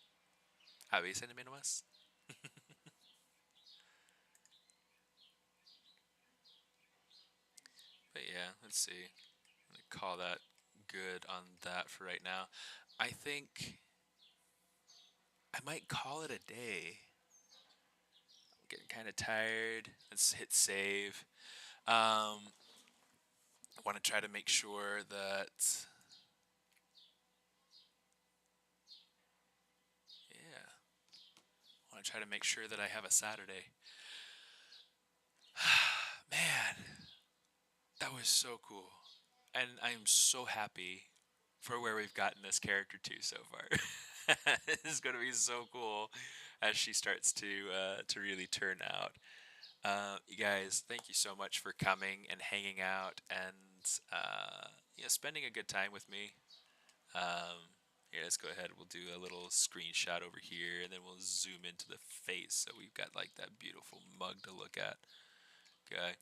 avísenme nomás. But yeah, let's see. I'm gonna call that good on that for right now. I think I might call it a day. I'm getting kind of tired. Let's hit save. I want to try to make sure that, yeah, I want to try to make sure that I have a Saturday. Man, that was so cool. And I'm so happy for where we've gotten this character to so far. This is gonna be so cool as she starts to really turn out. You guys, thank you so much for coming and hanging out and spending a good time with me. Here, let's go ahead. We'll do a little screenshot over here, and then we'll zoom into the face so we've got like that beautiful mug to look at. Okay,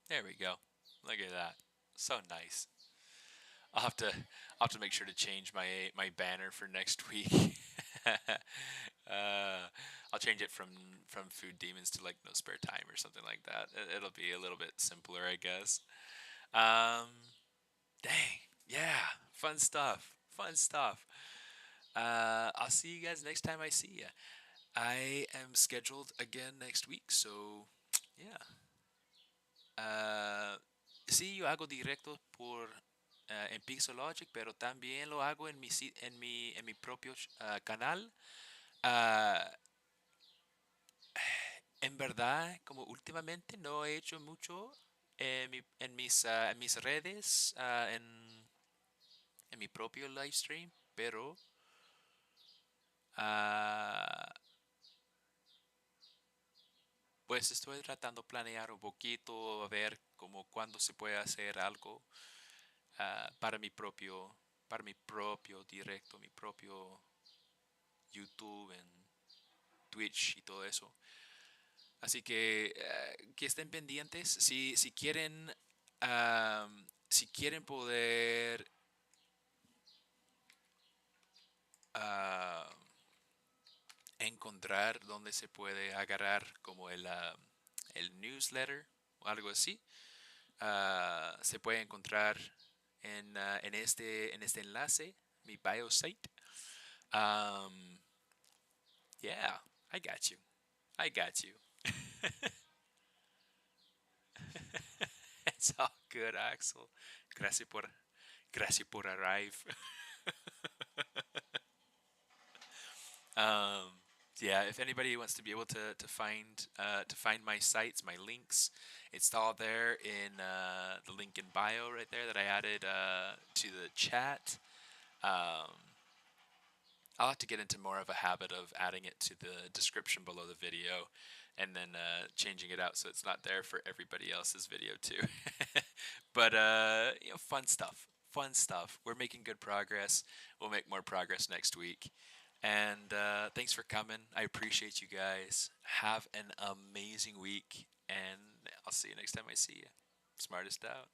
there we go. Look at that. So nice. I'll have to make sure to change my banner for next week. I'll change it from Food Demons to like No Spare Time or something like that. It'll be a little bit simpler, I guess. Um, Dang, yeah, fun stuff, fun stuff. I'll see you guys next time I see you. I am scheduled again next week, so yeah. Uh, sí, yo hago directo por en Pixologic, pero también lo hago en mi propio canal. Ah, en verdad, como últimamente no he hecho mucho en mis redes, en mi propio live stream, pero ah, pues estoy tratando de planear un poquito, a ver como cuándo se puede hacer algo para mi propio directo, mi propio YouTube, en Twitch y todo eso. Así que estén pendientes. Si quieren, si quieren poder ah, encontrar dónde se puede agarrar como el newsletter o algo así, se puede encontrar en este enlace, mi bio site. Um, yeah, I got you. I got you. It's all good, Axel. Gracias por, gracias por arrive. Um, yeah, if anybody wants to be able to find my sites, my links, it's all there in the link in bio right there that I added to the chat. Um, I'll have to get into more of a habit of adding it to the description below the video, and then changing it out so it's not there for everybody else's video too. But fun stuff. Fun stuff. We're making good progress. We'll make more progress next week. And thanks for coming. I appreciate you guys. Have an amazing week, and I'll see you next time I see you. Smartest out.